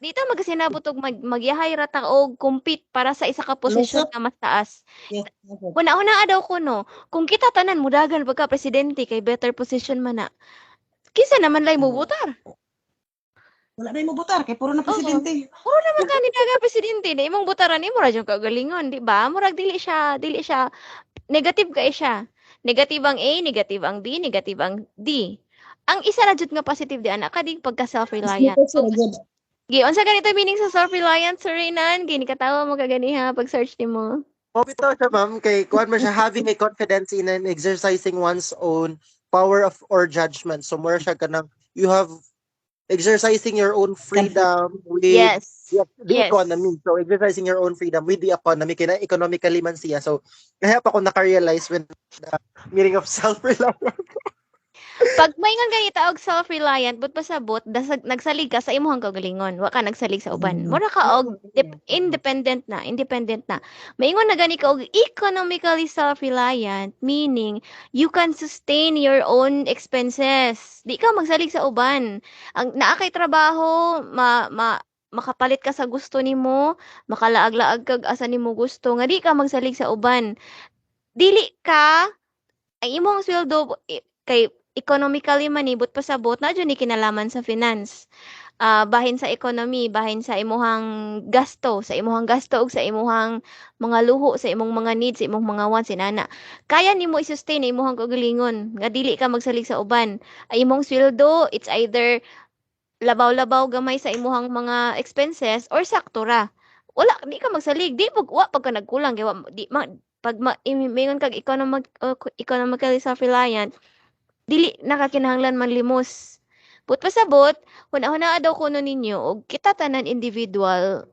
di ta magkasinabot og magyahay ra ta og compete para sa isa ka posisyon Lusot. nga mas taas. Yes. Una daw ko no, kung kita tanan mudagan pagka presidente kay better position man na. Kinsa naman lay mo butar? Wala na yung butar, kay puro na presidente. Puro naman ka nidaga presidente, na imong butaran imo ra jud kagalingon, di ba? Murag dili siya negative kay siya. Negative ang A, negative ang B, negative ang D. Ang isa ra jud nga positive di ana kading pagka self-reliant. So, unsa ganito meaning sa self-reliant, Sir Renan? Gini katawa mo kaganiha pag search nimo. Ito siya, ma'am, kay kuan mo siya having a confidence in and exercising one's own power of or judgment. So more siya kanang you have exercising your own freedom with Yes. the economy. So exercising your own freedom with the economy, kaya economically man siya. So kaya pa ako naka-realize when the meaning of self-reliance. Pag maingon ganito og self-reliant but pasabot nagsalig ka sa imong kagalingon, wa ka nagsalig sa uban. Mura ka og independent na. Maingon na gani ka og economically self-reliant, meaning you can sustain your own expenses. Di ka magsalig sa uban. Ang naa kay trabaho, makapalit ka sa gusto nimo, makalaag-laag kag asa nimo gusto, nga di ka magsalig sa uban. Dili ka ang imong sweldo kay economically manibot pasabot na dyan ni kinalaman sa finance. Bahin sa economy, bahin sa imuhang gasto ug sa imuhang mga luho, sa imong mga needs, sa imong mga wants, inana. Kaya nimo i-sustain na imuhang kagalingon nga dili ka magsalig sa uban. Ay imong sweldo, it's either labaw-labaw gamay sa imuhang mga expenses or sakto ra. Wala di ka magsalig, di wa pag ka nagkulang kay di pag mingon kag economically self-reliant, dili nakakinahanglan man limos. But pasabot, huna-huna daw kuno ninyo og kita tanan individual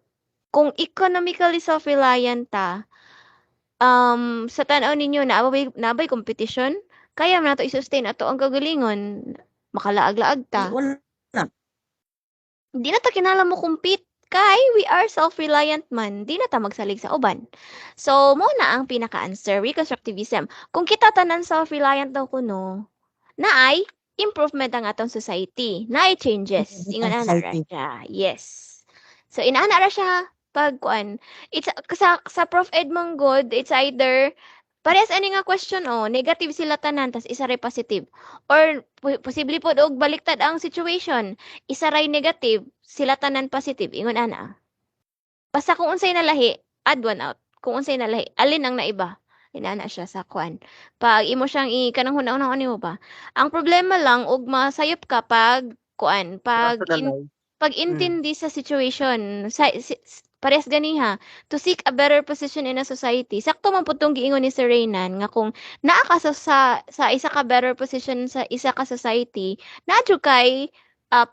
kung economically self-reliant ta, sa tan-aw ninyo naabay competition, kaya man nato i-sustain ato ang kagalingon, makalaag-laag ta. Wala. Di na ta kinahanglan mo compete kay we are self-reliant man, di na ta magsalig sa uban. So, mo na ang pinaka-answer, reconstructivism. Kung kita tanan self-reliant daw kuno, naay improvement ang atong society. Naay changes. Ingon ana ra siya. Yes. So inaana ra siya pag kuan. It's sa Prof Ed Manggod, it's either parehas ani nga question negative sila tanan tas isa ray positive. Or posible pod og baliktad ang situation. Isa ray negative, sila tanan positive. Ingon ana. Basta kung unsay nalahi, add one out. Kung unsay nalahi, alin ang naiba? Inana siya sa kwan. Pag imo siyang kanang hunahuna mo ba? Ang problema lang ug masayop ka pag kuan, pag intindi sa situation. Pares ganiha to seek a better position in a society. Sakto man pud tong giingon ni Sir Reynan nga kung naa ka sa isa ka better position sa isa ka society, nadyo kay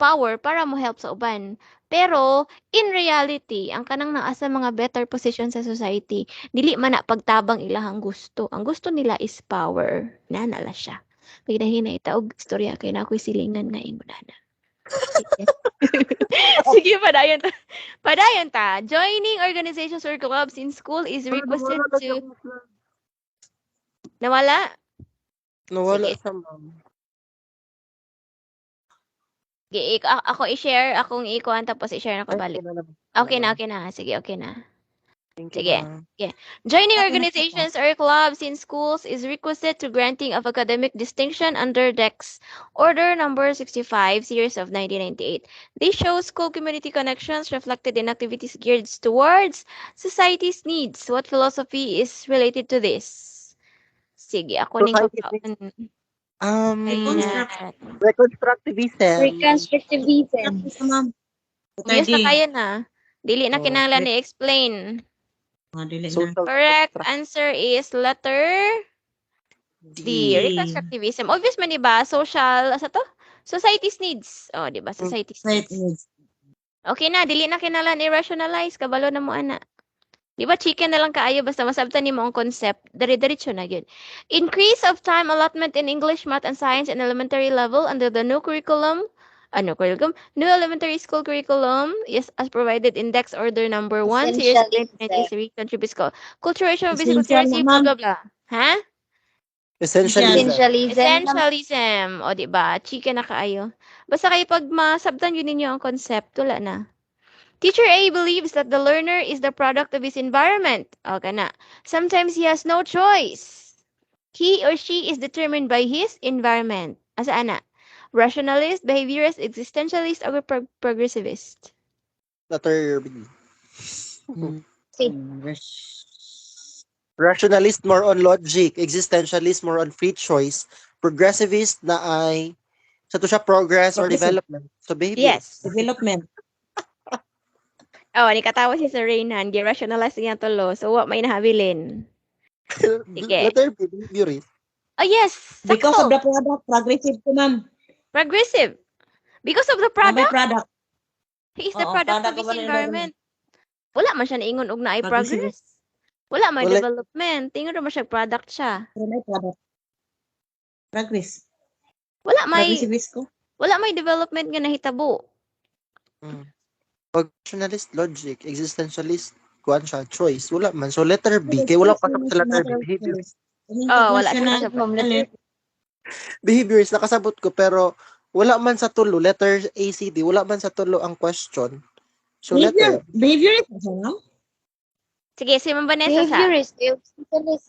power para mo help sa uban. Pero in reality, ang kanang naa sa mga better position sa society, dili man na pagtabang ilahang gusto. Ang gusto nila is power. Nanala siya. Pagdahin na itaog istorya kay na ako'y silingan nga ingon na. Sige. Sige, padayon ta. Joining organizations or clubs in school is requisite to... Nawala? Nawala Sige. siya, ma'am. Ako i-share, akong i-kuhan tapos i-share na ko balik. Okay na. Sige, okay na. Thank you, Sige. ma'am. Yeah. Joining organizations or clubs in schools is requisite to granting of academic distinction under DEX Order number 65, series of 1998. This shows school community connections reflected in activities geared towards society's needs. What philosophy is related to this? Sige, ako ning Reconstructivism. Reconstructivism. Yes na kaya na. Dili na kinahanglan ni-explain. Correct answer is letter D. Reconstructivism. Obvious man diba? Social, sa to? Society's needs. Oh, di ba? Society's Right. needs. Okay na, dili na kinalan i-rationalize, kabalo na mo ana. Di ba chicken na lang kaayo basta masabtan nimo ang concept, dire-diretso na gyud. Increase of time allotment in English, Math, and Science in elementary level under the new curriculum. New elementary school curriculum is as provided index order number 1, series of Essentialism. 1993, contributes culturation of basic Essential literacy, blah, naman. blah, blah. Ha? Essential. Essentialism. Essentialism. Essentialism. O, di ba? Chicken na kaayo. Basta kayo pag masabtan yun ninyo ang concept, wala na. Teacher A believes that the learner is the product of his environment. Okay na. Sometimes he has no choice. He or she is determined by his environment. Asa ana? Rationalist, behaviorist, existentialist, or progressivist? Letter B. See. Rationalist more on logic, existentialist more on free choice, progressivist na ay sa to siya progress or Progressive. development. So Yes. behaviorist. Development. Oh, ni katawa si Sir Raynan. Gi-rationalize niya tolo. So, what may nahabilin? Sige. Letter B, behaviorist. Oh, yes. Because of Sakto. the product, progressive ko, ma'am. Progressive. Because of the May product, product. he is the Oo, product of product his of an environment. Wala man siya naingon og naay Progressive. progress. Wala may Wala- development. Tingnan naman siya product siya. Pero may product. Progress. Wala may Progressivist ko. development nga nahitabo. Pag rationalist logic, existentialist kuan siya choice. Wala man. So letter B kay wala pa sa letter B behaviorist. Oh, wala siya Ma'am, letter Behaviorist nakasabot ko pero wala man sa tulo letter A C D wala man sa tulo ang question. So letter Behaviorist. Ano? Sige, si Ma'am Vanessa sa. behaviorist. Essentialist.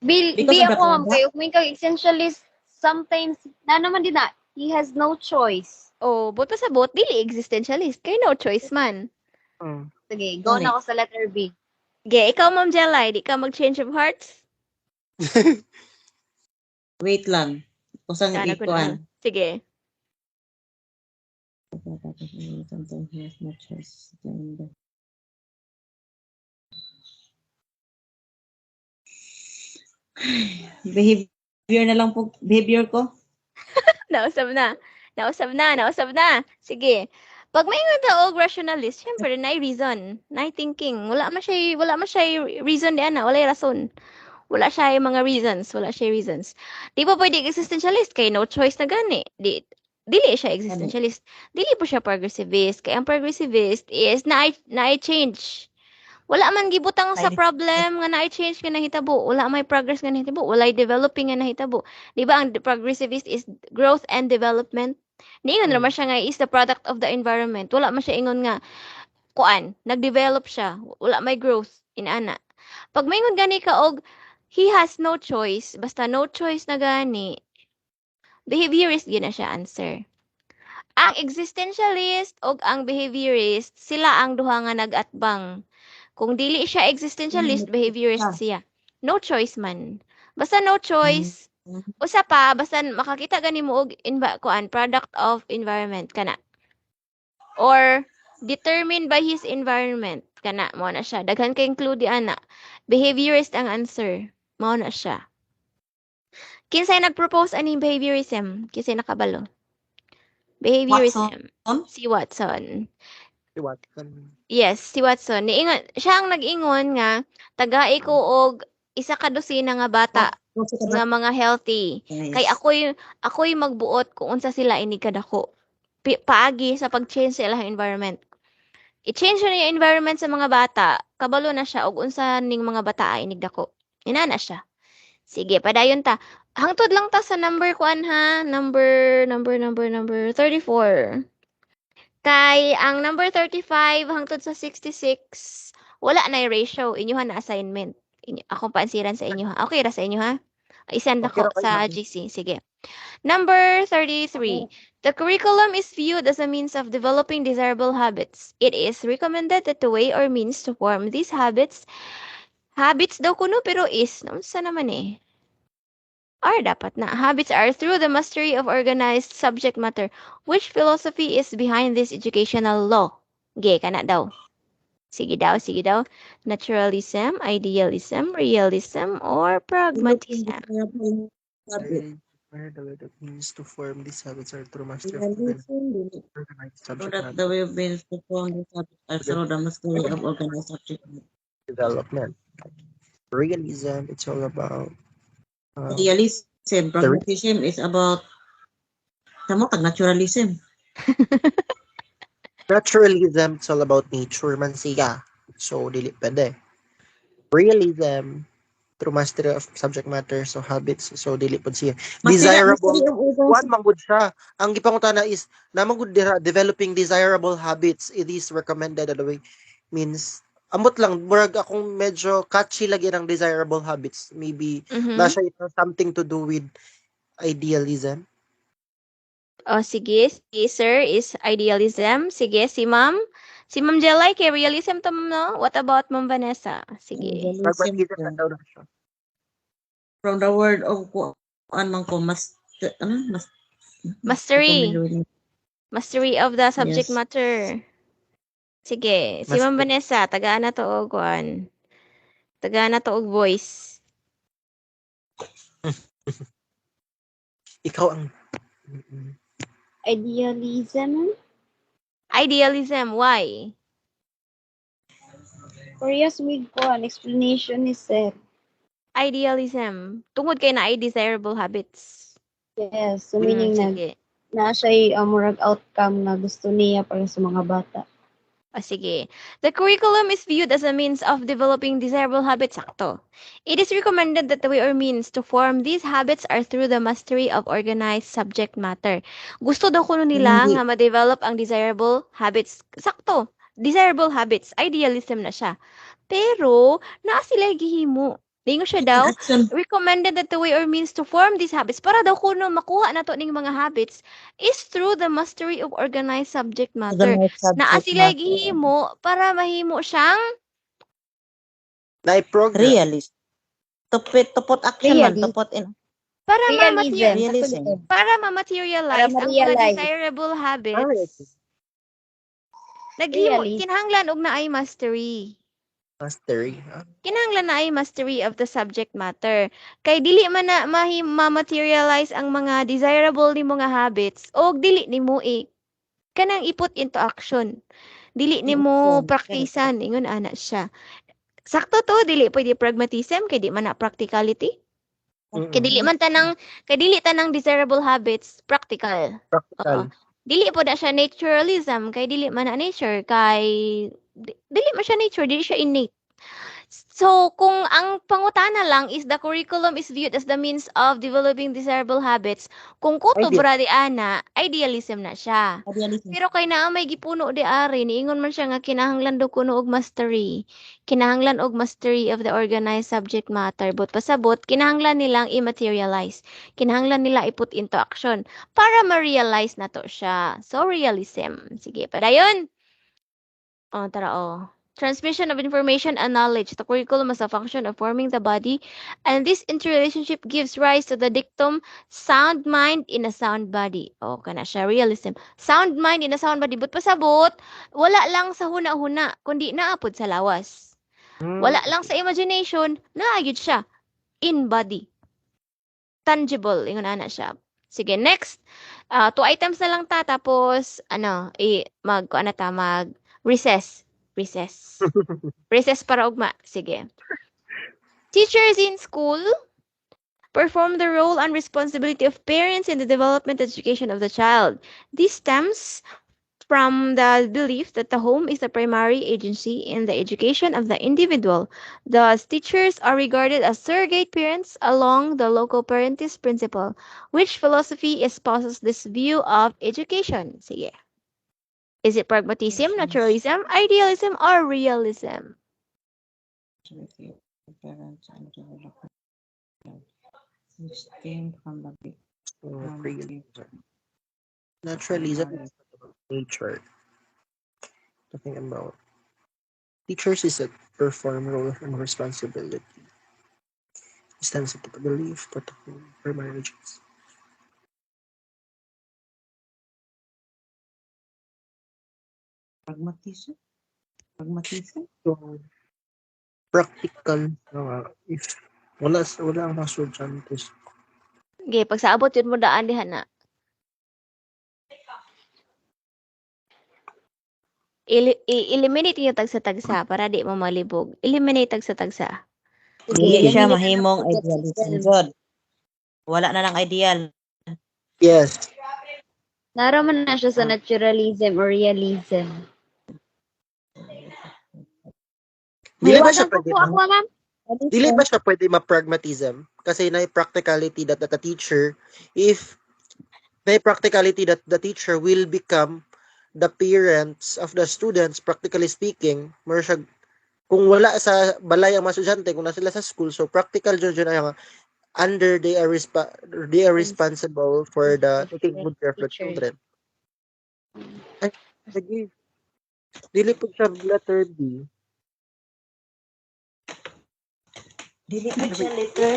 Because Be of the ako, ma'am, product? kayo. Kung ikaw essentialist, sometimes, na naman din na, he has no choice. Oh, buto sa bot dili existentialist. Kay no choice man. Sige, go na ako sa letter B. Sige, ikaw Ma'am Jelay, di ka mag-change of hearts? Wait lang. Kusang Sana ko na. ikuan. Sige. Behavior na lang po. Behavior ko. Nausap na. Sige. Pag may nga og rationalist, syempre na reason, na thinking. Wala man siya reason di ana, wala rason. Wala siya mga reasons, Di pa pwede existentialist kay no choice na gani. Dili siya existentialist. Dili po siya progressivist. Kay ang progressivist is na change. Wala man gibutang sa problem nga na change nga nahitabo. Wala may progress nga nahitabo. Wala developing nga nahitabo. Di ba ang progressivist is growth and development? Niingon naman siya nga is the product of the environment. Wala man siya ingon nga kuan, nag-develop siya. Wala may growth inaana. Pag maingon gani ka og he has no choice, basta no choice na gani, behaviorist gyud na siya answer. Ang existentialist og ang behaviorist, sila ang duha nga nag-atbang. Kung dili siya existentialist, behaviorist siya. No choice man. Basta no choice, usa pa, basta makakita gani mo og product of environment kana. Or determined by his environment kana mo na siya. Daghan kay include ana. Behaviorist ang answer. Mao na siya. Kinsay nag-propose aning behaviorism? Kinsay nakabalo? Behaviorism. Watson? Si Watson. Watson. Yes, si Watson. Siya ang nag-ingon nga tagai ko og isa ka dosina nga bata nga mga healthy. Yes. Kay ako'y magbuot kung unsa sila ini kadako. Paagi sa pag-change sa ilang environment. I-change na yung environment sa mga bata, kabalo na siya og unsa ning mga bata inig dako. Ina na siya. Sige, padayon ta. Hangtod lang ta sa number kuan ha. Number 34. Kay ang number 35 hangtod sa 66, wala na yung ratio. Inyuhan na assignment. Akong paansiran sa inyo ha. Okay ra sa inyo ha? I-send Okay ako ra kayo, sa ma'am. GC. Sige. Number 33. The curriculum is viewed as a means of developing desirable habits. It is recommended that the way or means to form these habits daw kuno pero is, sa naman eh. Are dapat na. Habits are through the mastery of organized subject matter. Which philosophy is behind this educational law? Ge, kana daw. Sige daw. Naturalism, idealism, realism, or pragmatism. Where the way that means to form these habits are through mastery of the Realism, dili. organized So subject that the matter way been performed the subject are through the mastery of organized subject matter. development. Realism, it's all about um, Realism, the pragmatism is about samo tag naturalism. naturalism, it's all about nature man siya. So, dili pwede. Realism, through mastery of subject matter, so habits, so dili pod siya. Mastery Desirable, of organized one manggod siya. Ang gipangutana is, namang good dira, developing desirable habits, it is recommended, the way, means, ambot lang, murag akong medyo catchy lagi ng desirable habits. Maybe, na Mhm. siya it has something to do with idealism. Oh, sige. Si sir is idealism. Sige, si ma'am. Si Ma'am Jelay, kay realism to, ma'am, no? What about Ma'am Vanessa? Sige. realism Pragmatism na ko. daw na siya. From the word of kuan man ko mas ano mas Mastery. familiar with Mastery of the subject yes. matter. Sige. Si Mas, Ma'am Vanessa, tagaan na to og kuan. Tagaan na to og voice. ikaw ang, Idealism. Idealism. Why? Curious with ko an explanation ni sir. Idealism. Tungod kay na ay desirable habits. Yes, so meaning Sige. na siya murag outcome na gusto niya para sa mga bata. Sige. The curriculum is viewed as a means of developing desirable habits. Sakto. It is recommended that the way or means to form these habits are through the mastery of organized subject matter. Gusto daw kuno nila Hindi nga ma-develop ang desirable habits. Sakto. Desirable habits. Idealism na siya. Pero, naa sila gihimo. Dingo siya daw, an action recommended that the way or means to form these habits para daw kuno makuha na to ning mga habits is through the mastery of organized subject matter. organized Naa subject sila matter. gihimo para mahimo siyang na-program. Realist. To put action man, to Realist. put in para Realism. Sakto realism. dito. para Para ma-materialize ang mga ma-realize. desirable Ah, okay. habits. Naghimo Realist. kinahanglan og naay mastery. Mastery. Kinahanglan na ay mastery of the subject matter. Kay dili man na ma-materialize ang mga desirable nimo nga habits o dili nimo kanang iput into action. Dili In nimo action. Correct. praktisan ingon ana siya. Sakto to dili pwede pragmatism kay di man na practicality. Kay Mm-mm. dili man tanang kay dili tanang desirable habits practical. Oo. Practical. Dili po na siya naturalism kay dili man na nature kay dili man siya nature, dili siya innate. So, kung ang pangutana lang is the curriculum is viewed as the means of developing desirable habits, kung kutob Idea. ra di ana, idealism na siya. Idealism. Pero kay naa may gipuno di ari, niingon man siya nga kinahanglan daw kuno og mastery. Kinahanglan og mastery of the organized subject matter. But pasabot, kinahanglan nilang i-materialize. Kinahanglan nila i-put into action para ma-realize na to siya. So, realism. Sige, padayon. Oh, tara, oh. Transmission of information and knowledge. The curriculum is a function of forming the body, and this interrelationship gives rise to the dictum, sound mind in a sound body. Oh, kana siya, realism. Sound mind in a sound body. But pasabot, wala lang sa huna-huna, kundi naapod sa lawas. Wala lang sa imagination, naayod siya. In body. Tangible, ingon ana siya. Sige, next. Two items na lang ta, tapos, mag recess. Recess. Recess para ugma. Sige. Teachers in school perform the role and responsibility of parents in the development and education of the child. This stems from the belief that the home is the primary agency in the education of the individual. Thus, teachers are regarded as surrogate parents along the local parentis principle, which philosophy espouses this view of education. Sige. Is it pragmatism, naturalism, idealism, or realism? Parents and development. Which came from the big Realism. Naturalism is nature. Talking about teachers is a perform role and responsibility. Stands up to the belief, protocol, primary agents. pragmatism. Pragmatism. So, practical, if wala ang mga estudyante Okay, pag sa abot yun mo daan diha na. Eliminate niyo tagsa-tagsa para di mo malibog. Eliminate tagsa-tagsa. Sige, Dili siya eliminate na mahimong po that idealism system. jud. Wala na lang ideal. Yes. Naro man na siya sa naturalism or realism. Dili ba siya Mahiwagan po pwede po ako, ma'am. Dili ba siya pwede ma-pragmatism? Kasi na practicality that the teacher, if na practicality that the teacher will become the parents of the students, practically speaking, more siya, kung wala sa balay ang mga estudyante, kung nasa sila sa school, so practical jud ay under they are responsible for the taking good care of the Teacher. children. Ay, sige. Dili po siya letter D. Dili pa siya letter.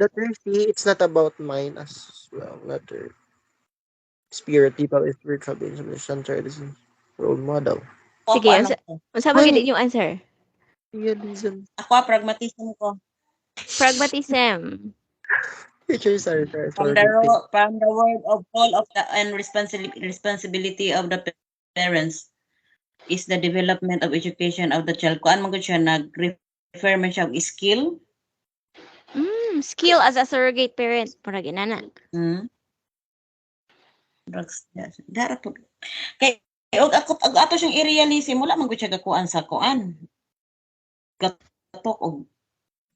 Letter C, it's not about mine as well. Letter spirit, people is spiritual beings of the center is role model. Sige, Ako, unsa man gid yung answer? Realism. ako pragmatism ko. Pragmatism. Teachers are From the authoritative. from the word of all of the and responsibility of the parents is the development of education of the child. Kuan man gud siya nag-refer man siya og skill. Skill as a surrogate parent. Para ginana. Drugs. Dara po. Kay og ato siyang i-realism wala man gud siya gakuan sa kuan. Gatok og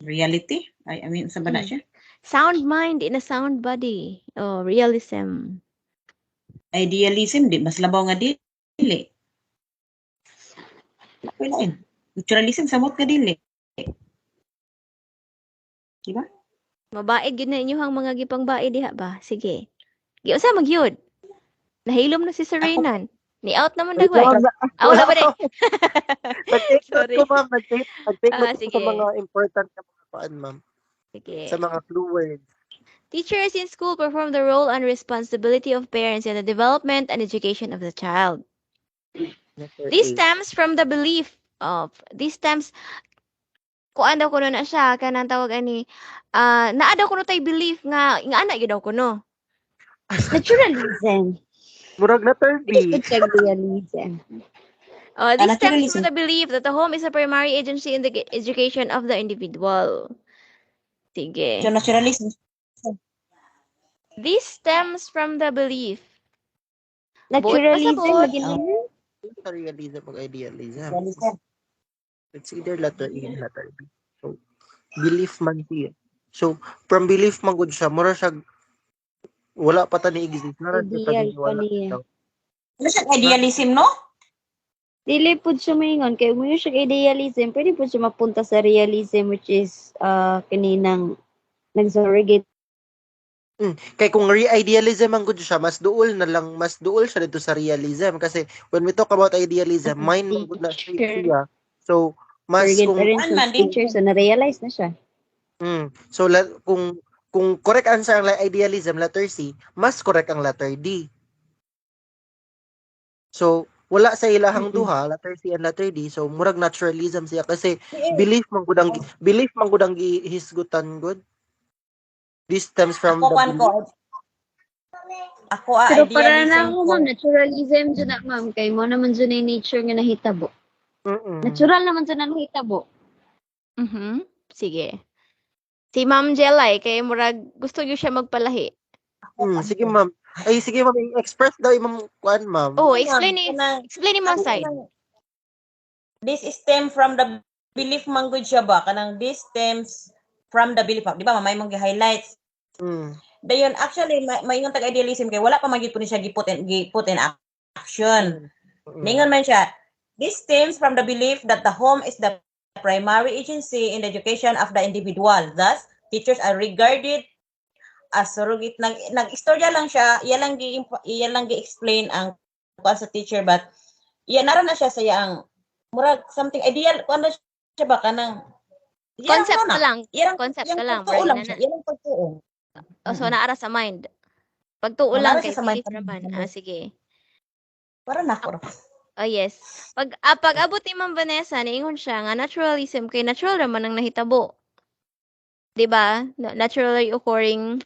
reality. I mean sa bana siya. Sound mind in a sound body. Oh, realism. Idealism di mas labaw nga dili. Lain. Naturalism samot nga dili. Diba? Mabaid yun na inyong mga gipangbae diha ba? Sige. Giunsa magyud? Nahilom na si Serenan. Ni out naman dagway. Out na ba de? Nag-take note Sorry. ko, ma'am. Nag-take note ko sa Sige. mga important na mga paan, ma'am. Sige. Sa mga clue words. Teachers in school perform the role and responsibility of parents in the development and education of the child. Letter This A. stems from the belief of, kuan daw kuno na siya, kanang tawag ani, naa daw kuno tay belief nga ana gyud daw kuno. Naturalism. Murag letter Pwede B. po siya realism. This stems Naturalism. from the belief that the home is a primary agency in the education of the individual. Sige. So naturalism. This stems from the belief. Naturalism, Pasabot. lagi na yun. Sa realism o idealism. Naturalism. It's either letter A and letter B. So, belief man siya. So, from belief man gud siya, mura siya, wala pa ta ni exist. Nara siya Ideal pa wala. niya. Ano siya idealism no? Dili po siya maingon. Kaya mo siya idealism, pwede po siya mapunta sa realism which is kaninang nag-surrogate. Kay kung idealism ang good siya, mas duol siya dito sa realism kasi when we talk about idealism, mind man good na siya. So, mas Surrogate kung parents man, and teacher, so na-realize na siya. so kung correct answer ang idealism letter C, mas correct ang letter D. So, wala sa ilahang duha, letter C and letter D, so murag naturalism siya kasi belief man gud ang hisgutan good. This stems from Ako the kan ko. belief. Ako Pero para idealism na ako, ko. ma'am, naturalism dyan na, ma'am. Kay mo naman dyan yung nature nga nahitabo. Natural naman dyan na nahitabo. Sige. Si Ma'am Jelay, kay murag gusto niyo siya magpalahi. Sige ma'am. Ay sige ma'am, express daw imong kuan ma'am. Oh, explain ni mo side. This stem from the belief man gud siya ba kanang this stems from the belief. Di ba may mga highlights. Dayon actually maingon tag idealism kay wala pa magyud po ni siya giput in action. Ningon man siya. This stems from the belief that the home is the primary agency in the education of the individual. Thus, teachers are regarded as surrogate. Nag-istorya lang siya, iyan lang gi-explain ang kuan sa teacher, but iyan nara na siya sa yang murag something ideal kuan na siya ba kanang Concept ka lang. Concept ka lang. Pagtuo lang Marina siya. na. Yan ang pagtuo. So, naara sa mind. Pagtuo Naara lang siya kay sa mind. belief naman. Sige. Para na ako. Oh, yes. Pag abot ni Ma'am Vanessa, niingon siya nga naturalism kay natural naman ang nahitabo. 'Di ba? Naturally occurring.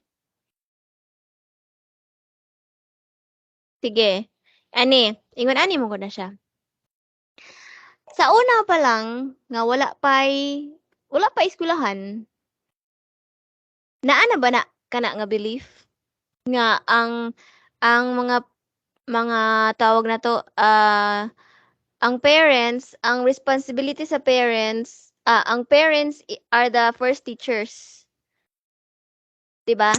Sige. Ani, ingon ani mo ko na siya. Sa una pa lang nga wala pa eskwelahan. Naa na ba na kana nga belief nga ang mga tawag na to ang parents, ang responsibility sa parents, ang parents are the first teachers. 'Di ba?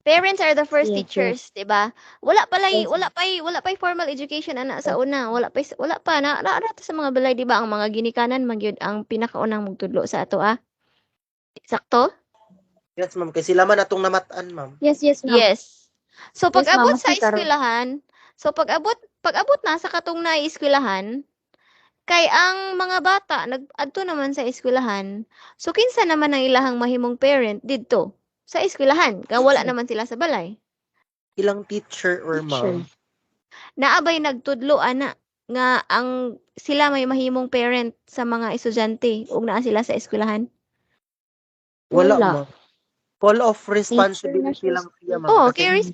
Parents are the first Yes, yes. teachers, 'di ba? Wala pa Yes. wala pa formal education ana sa una. Wala pa na sa mga balay 'di ba ang mga ginikanan man gyud ang pinakaunang magtudlo sa ato Sakto? Yes, ma'am. Kasi sila man atong namatan, ma'am. Yes, yes, ma'am. Yes. So Yes, ma'am. pag-abot sa Maski karon. eskwelahan, pag-abot na sa katong eskwelahan, kay ang mga bata nag-adto naman sa eskwelahan. So kinsa naman ang ilahang mahimong parent didto sa eskwelahan, kaya wala naman sila sa balay. Ilang teacher or Teacher. ma'am? Naabay nagtudlo ana nga ang sila may mahimong parent sa mga estudyante ug naa sila sa eskwelahan. Wala, Wala. ma'am. Fall of Teacher na responsibility siya. lang siya, ma'am. Oh, Kasi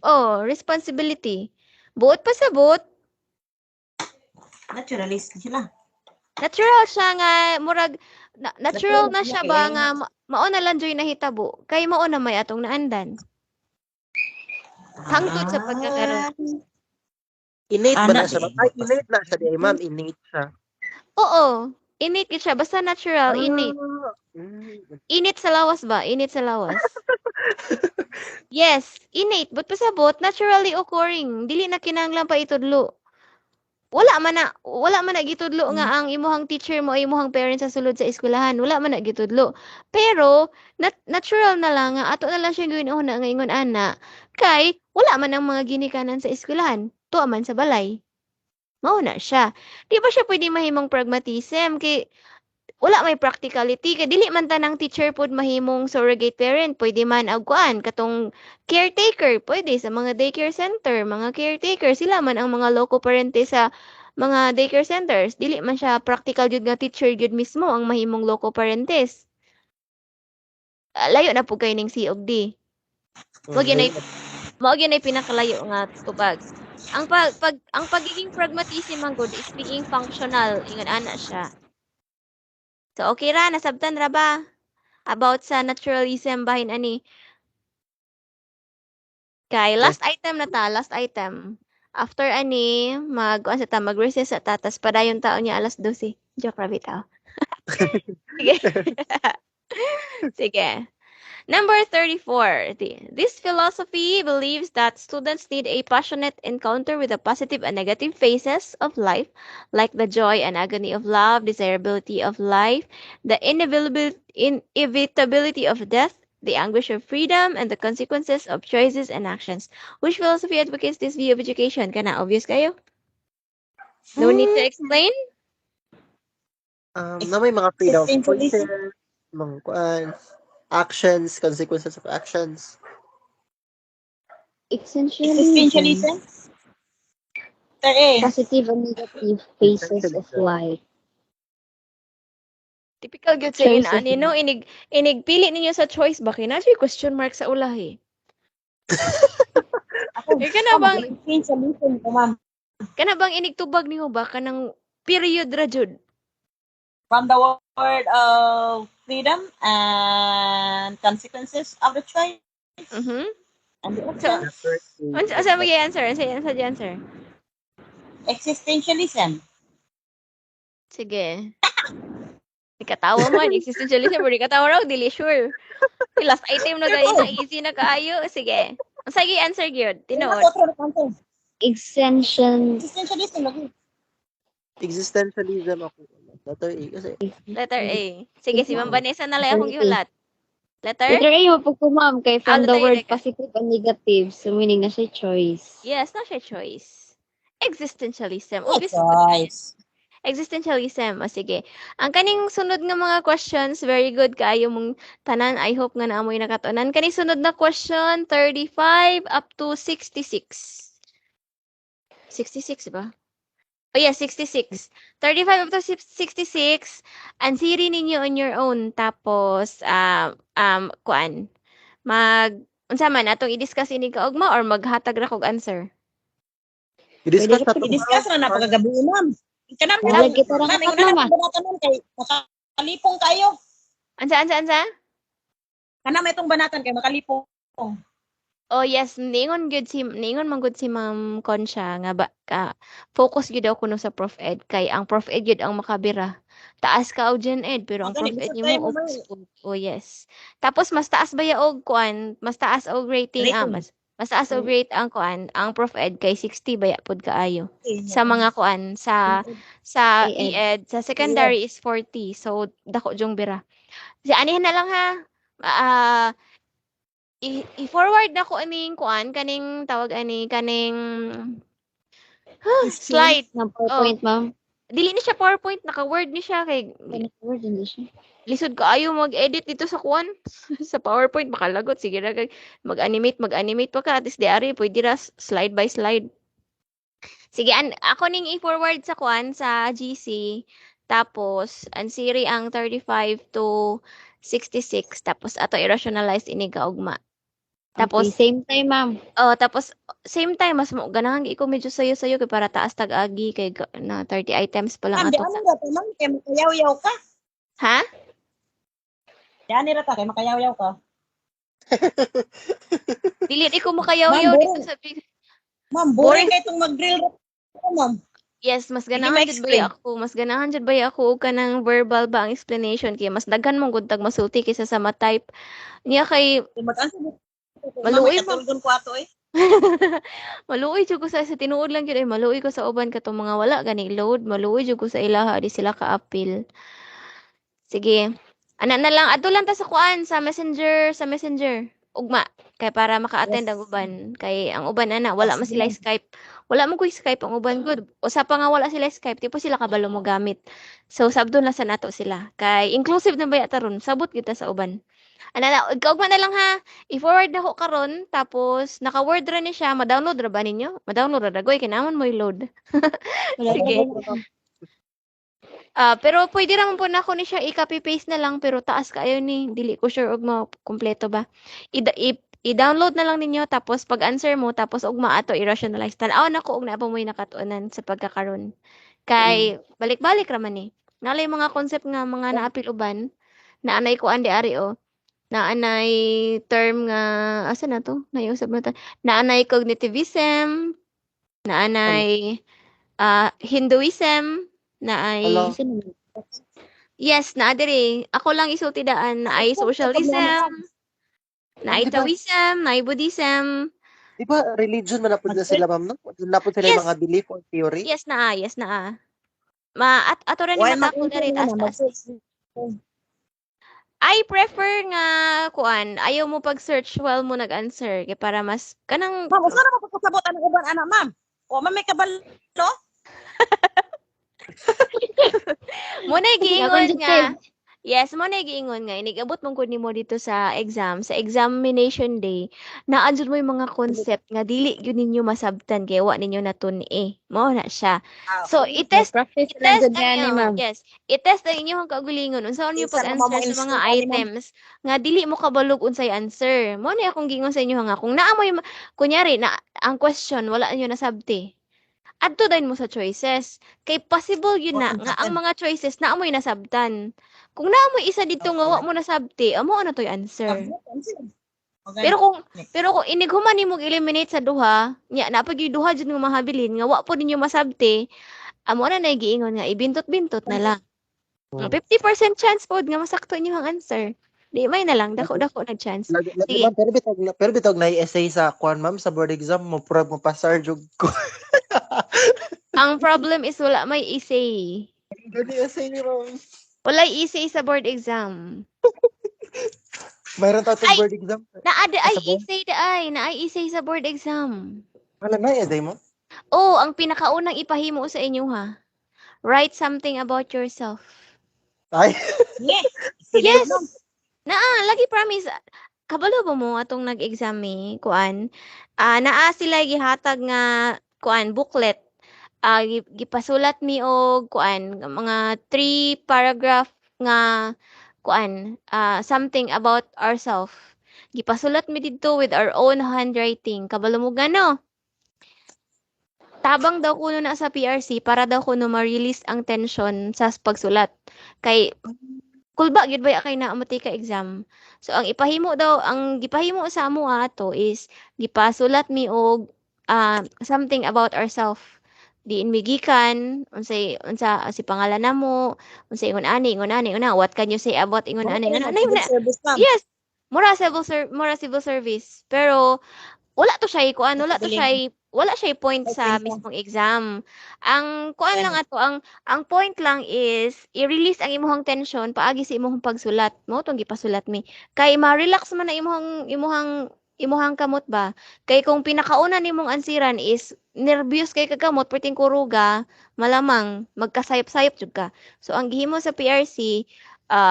responsibility. Buot pa sa buot, Naturalist sila. natural siya nga murag natural na siya ba kay nga mao na lang joy nahitabo kay mao na may atong naandan. Hangtod sa pagkakaroon. innate ba na Anak siya, ma'am? eh. Ay, innate na siya, di ay, ma'am. Innate siya. Oo, innate gid siya basta natural, innate. Init sa lawas ba? Init sa lawas. Yes, innate but pasabot naturally occurring. Dili na kinahanglan pa itudlo. Wala man na gitudlo nga ang imuhang teacher mo ay imuhang parents sa sulod sa eskwelahan. Wala man na gitudlo. Pero natural na lang nga ato na lang siya gawin una nga ingon ana kay wala man ang mga ginikanan sa eskwelahan. Tuwa man sa balay. Mao na siya. Di ba siya pwede mahimong pragmatism kay wala may practicality kay dili man tanang teacher pod mahimong surrogate parent pwede man og kuan katong caretaker pwede sa mga daycare center mga caretaker sila man ang mga loco parente sa mga daycare centers dili man siya practical jud nga teacher jud mismo ang mahimong loco parentes. Layo na pud kay ning C ug D. Mao gyud mao gyud pinakalayo nga tubag. Ang pagiging pragmatism man gud is being functional ingon ana siya. So, okay ra, nasabtan ra ba? About sa naturalism bahin ani. Kay Yes. last item na ta, last item. After ani, sa ta, mag-recess sa tatas padayon taon niya alas 12. Joke ra bitaw. Sige. Sige. Number 34. This philosophy believes that students need a passionate encounter with the positive and negative phases of life, like the joy and agony of love, desirability of life, the inevitability of death, the anguish of freedom, and the consequences of choices and actions. Which philosophy advocates this view of education? Kana obvious kayo? No need to explain? Na may mga freedom of Existentialism. choices, mga kuan, actions, consequences of actions. Existentialism. Positive and negative phases of Essentialism. life. Typical gyud sa Choices. ani no inig pili ninyo sa choice ba kay na question mark sa ulahi. Kana bang Existentialism ko, ma'am. kana bang inigtubag nimo ba kanang period ra jud? From the word of freedom and consequences of the choice Mhm. and the So, actions. asa mo answer? Asa answer? Existentialism. Sige. Ikatawa man existentialism or ikatawa raw dili sure. Yung last item na gani na easy na kaayo. Sige. Unsa gi answer gyud? Tinuod. Existentialism lagi. Existentialism ako. Letter A kasi. Letter A. Sige, si Ma'am Vanessa na lang akong gihulat. Letter? Letter A mo po ma'am kay from the letter A, word teka. positive and negative. So meaning na siya choice. Yes, na siya choice. Existentialism. No Obvious. choice. Existentialism. O sige. Ang kaning sunod nga mga questions, very good kaayo mong tanan. I hope nga naamoy nakatunan. Kaning sunod na question, 35 up to 66. 66 ba? Oh yeah, 66. 35 up to 66, ansiri ninyo on your own. Tapos, kuan, unsa man, atong i-discuss ini kaugma or maghatag ra kog answer? Pwede I-discuss ra na po. to. I-discuss na napagagabi, ma'am. Kanam Tap, Nalag kita ra ma'am, kapat, ingon na ma'am. natin banatan kay makalipong kayo. ansa? Kanam itong banatan kay makalipong. Oh yes, ningon man gud si Ma'am Concha nga ba focus gyud ako no sa Prof Ed kay ang Prof Ed gyud ang makabira. Taas ka og Gen Ed pero ang Magani Prof Ed bisag nimo tayo mo may upas po. Oh yes. Tapos mas taas ba ya og kuan, mas taas og rating rating. mas taas og rate ang kuan, ang Prof Ed kay 60 baya pod kaayo. Sa Okay. mga kuan sa E-ed. ED, sa secondary is 40. So dako jong bira. Si anihan na lang ha. Ah, i-forward na ko aning kuan kaning tawag ani kaning Question. slide. Ng Oh, PowerPoint, ma'am. dili ni siya PowerPoint, naka-Word ni siya kay Word hindi siya. lisod ka ayo mag-edit dito sa kuan sa PowerPoint makalagot sige ra kay mag-animate pa ka at least di ari pwede ra slide by slide. Sige ako ning i-forward sa kuan sa GC tapos ang siri ang 35 to 66 tapos ato i-rationalize ini kaugma. Okay, Tapos same time, ma'am. Tapos same time mas mo ganahan gi ko medyo sayo-sayo kay para taas tag-agi kay na 30 items pa lang Ma'am, di ato. ano ra to, ma'am, kay makayaw-yaw ka. Ha? Di ani ra ta kay makayaw-yaw ka. Dili di ko Ma'am, makayaw-yaw dito boring. sa Ma'am, boring. boring kay itong mag-drill ra ko, ma'am. Yes, mas Sige ganahan jud bay ma-explain. ako. Mas ganahan jud bay ako og kanang verbal ba ang explanation kay mas daghan mong gud tag masulti kaysa sa ma-type. Niya kay Kay mag-answer mo. Ma'am, maluoy man. katulgon ko ato eh. Maluoy jud ko sa tinuod lang jud ay maluoy ko sa uban katong mga wala gani load, maluoy jud ko sa ilaha di sila ka-appeal. Sige. Ana na lang adto lang ta sa kuan sa Messenger. Ugma kay para maka-attend ang Yes. uban kay ang uban ana wala man Sige, sila ma'am. Skype. Wala mo ko Skype ang uban gud. Usa pa nga wala sila Skype tipo sila kabalo mo gamit. So sabdo na sa nato sila. Kay inclusive na ba taron sabot kita sa uban. Ana na ugma na lang ha. I-forward na ko karon tapos naka-word ra ni siya, ma-download ra ba ninyo? Ma-download ra dagoy kinahanglan mo i-load. Wala pa Sige. ba? Pero pwede naman po na ako ni siya i-copy paste na lang pero taas kaayo ni dili ko sure og kumpleto ba. I-download na lang ninyo tapos pag answer mo tapos ugma ato i-rationalize. Tan-aw na ko og naa pa mo'y nakatuanan sa pagkakaron. Kay balik-balik ra man ni. Nalay mga concept nga mga naapil uban na anay ko andi ari o na anay term nga asa na to? Naiusab na ta. Na anay cognitivism, na Hala. anay Hinduism, na ay Hala. Sino? yes, naa diri. Ako lang isulti daan na ay socialism, na ay Di ba, Taoism, na ay Buddhism. di ba religion man na po na sila, ma'am, no? Na po sila yung Yes, mga belief or theory? yes na. Ato ra ni Why matapol mag-answer diri mo na taas-taas. mag-search. I prefer nga kuan, ayaw mo pag-search while mo nag-answer kay para mas kanang Ma'am, usa na magpasabot ang uban ana, ma'am. O ma'am may kabalo. mo na Yaman giingon dyan, nga. Yes, mo na giingon nga inigabot mong kun nimo dito sa examination day. Naa jud mo yung mga concept nga dili gyud ninyo masabtan kay wa ninyo natun-i. Mao na siya. Ah, So Mag-practice lang i-test dyan ang yan, inyo, ma'am. yes. I-test ang inyong kaugalingon unsaon niyo isa naman mo pag-answer sa mga instant ani, ma'am. items nga dili mo kabalog unsay answer. Mo na akong giingon sa inyo nga kung naa mo kunyari na ang question wala niyo nasabti. Adto din mo sa choices. Kay possible yun Wa na ko nga ang nasabtan. mga choices na amoy nasabtan. Kung naamoy isa dito nga wa Okay. mo nasabti, amo ano to'y answer. Magani. Pero kung inighuman nimo eliminate sa duha, nya napag yung duha jud nga mahabilin nga wa po ninyo masabti, amo na nay giingon nga ibintot-bintot na lang. Ang 50% chance pod nga masakto inyo ang answer. Di may na lang dako-dako na chance. Sige. Ma'am, pero bitog na essay sa kwan, ma'am, sa board exam mo purag mo pasar jud ko. Ang problem is wala may essay. Gani essay ni ma'am. Wala essay sa board exam. Mayroon tayo Ay, board exam. Naada ay Sa board? essay daay, naay essay sa board exam. Wala na eh, mo. Oh, ang pinakaunang ipahimo sa inyo ha. Write something about yourself. Ay, Yes. Sige, ma'am. Yes. Lagi promise. Kabalo ba mo atong nag-exam kuan? Naa sila gihatag nga kuan booklet. gipasulat mi og kuan mga 3 paragraph nga kuan something about ourselves. Gipasulat mi didto with our own handwriting. Kabalo mo gano? Tabang daw kuno na sa PRC para daw kuno ma-release ang tension sa pagsulat. Kay kulba gyud ba kay naamati ka exam. So ang ipahimo daw ang gipahimo sa amo ato is gipasulat mi og something about ourselves. Diin mi gikan unsa si pangalan namo, unsay ingon ani una what can you say about ingon Mao ani kay nga na na civil na. service ma'am. Yes, mura civil service pero wala to siya kuan Mabiling wala siya point sa typing ko. mismong exam. Ang kuan lang Gani. ato ang point lang is i-release ang imong tension paagi sa imong pagsulat. Mo tong gipasulat mi. Kay ma-relax man na imong kamot ba. Kay kung pinakauna nimong ansiran is nervyos kay kagamot perting kuruga, malamang magkasayop-sayop jud ka. So ang gihimo sa PRC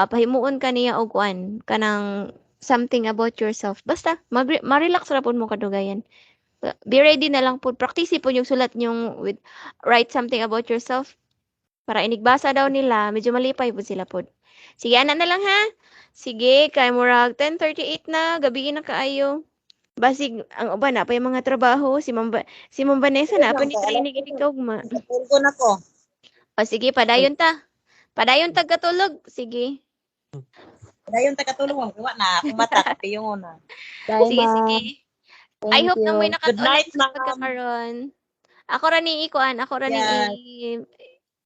pahimuon ka niya og kuan kanang something about yourself. Basta ma-relax ra pud mo kadugayan. Be ready na lang po. Practice po yung sulat yung with write something about yourself. Para inigbasa daw nila, medyo malipay po sila po. Sige, ana na lang ha. Sige, kay murag 10:38 na, gabi na kaayo. Basig ang uban na pa yung mga trabaho, si Ma'am Vanessa Sige na pa ma'am, ni kay alas training ini kaugma. tulgo na ko. O sige, padayon ta. Padayon tag katulog. Sige. Dayon ta katulong ma'am, kay wa na akong mata kapiyongon na. Bye, Sige, sige. ma'am. I Thank hope na mo'y you. Good nakatulog night sa ma'am. pagkakaroon. Ako ra ning ikuan, ako ra ning Yes.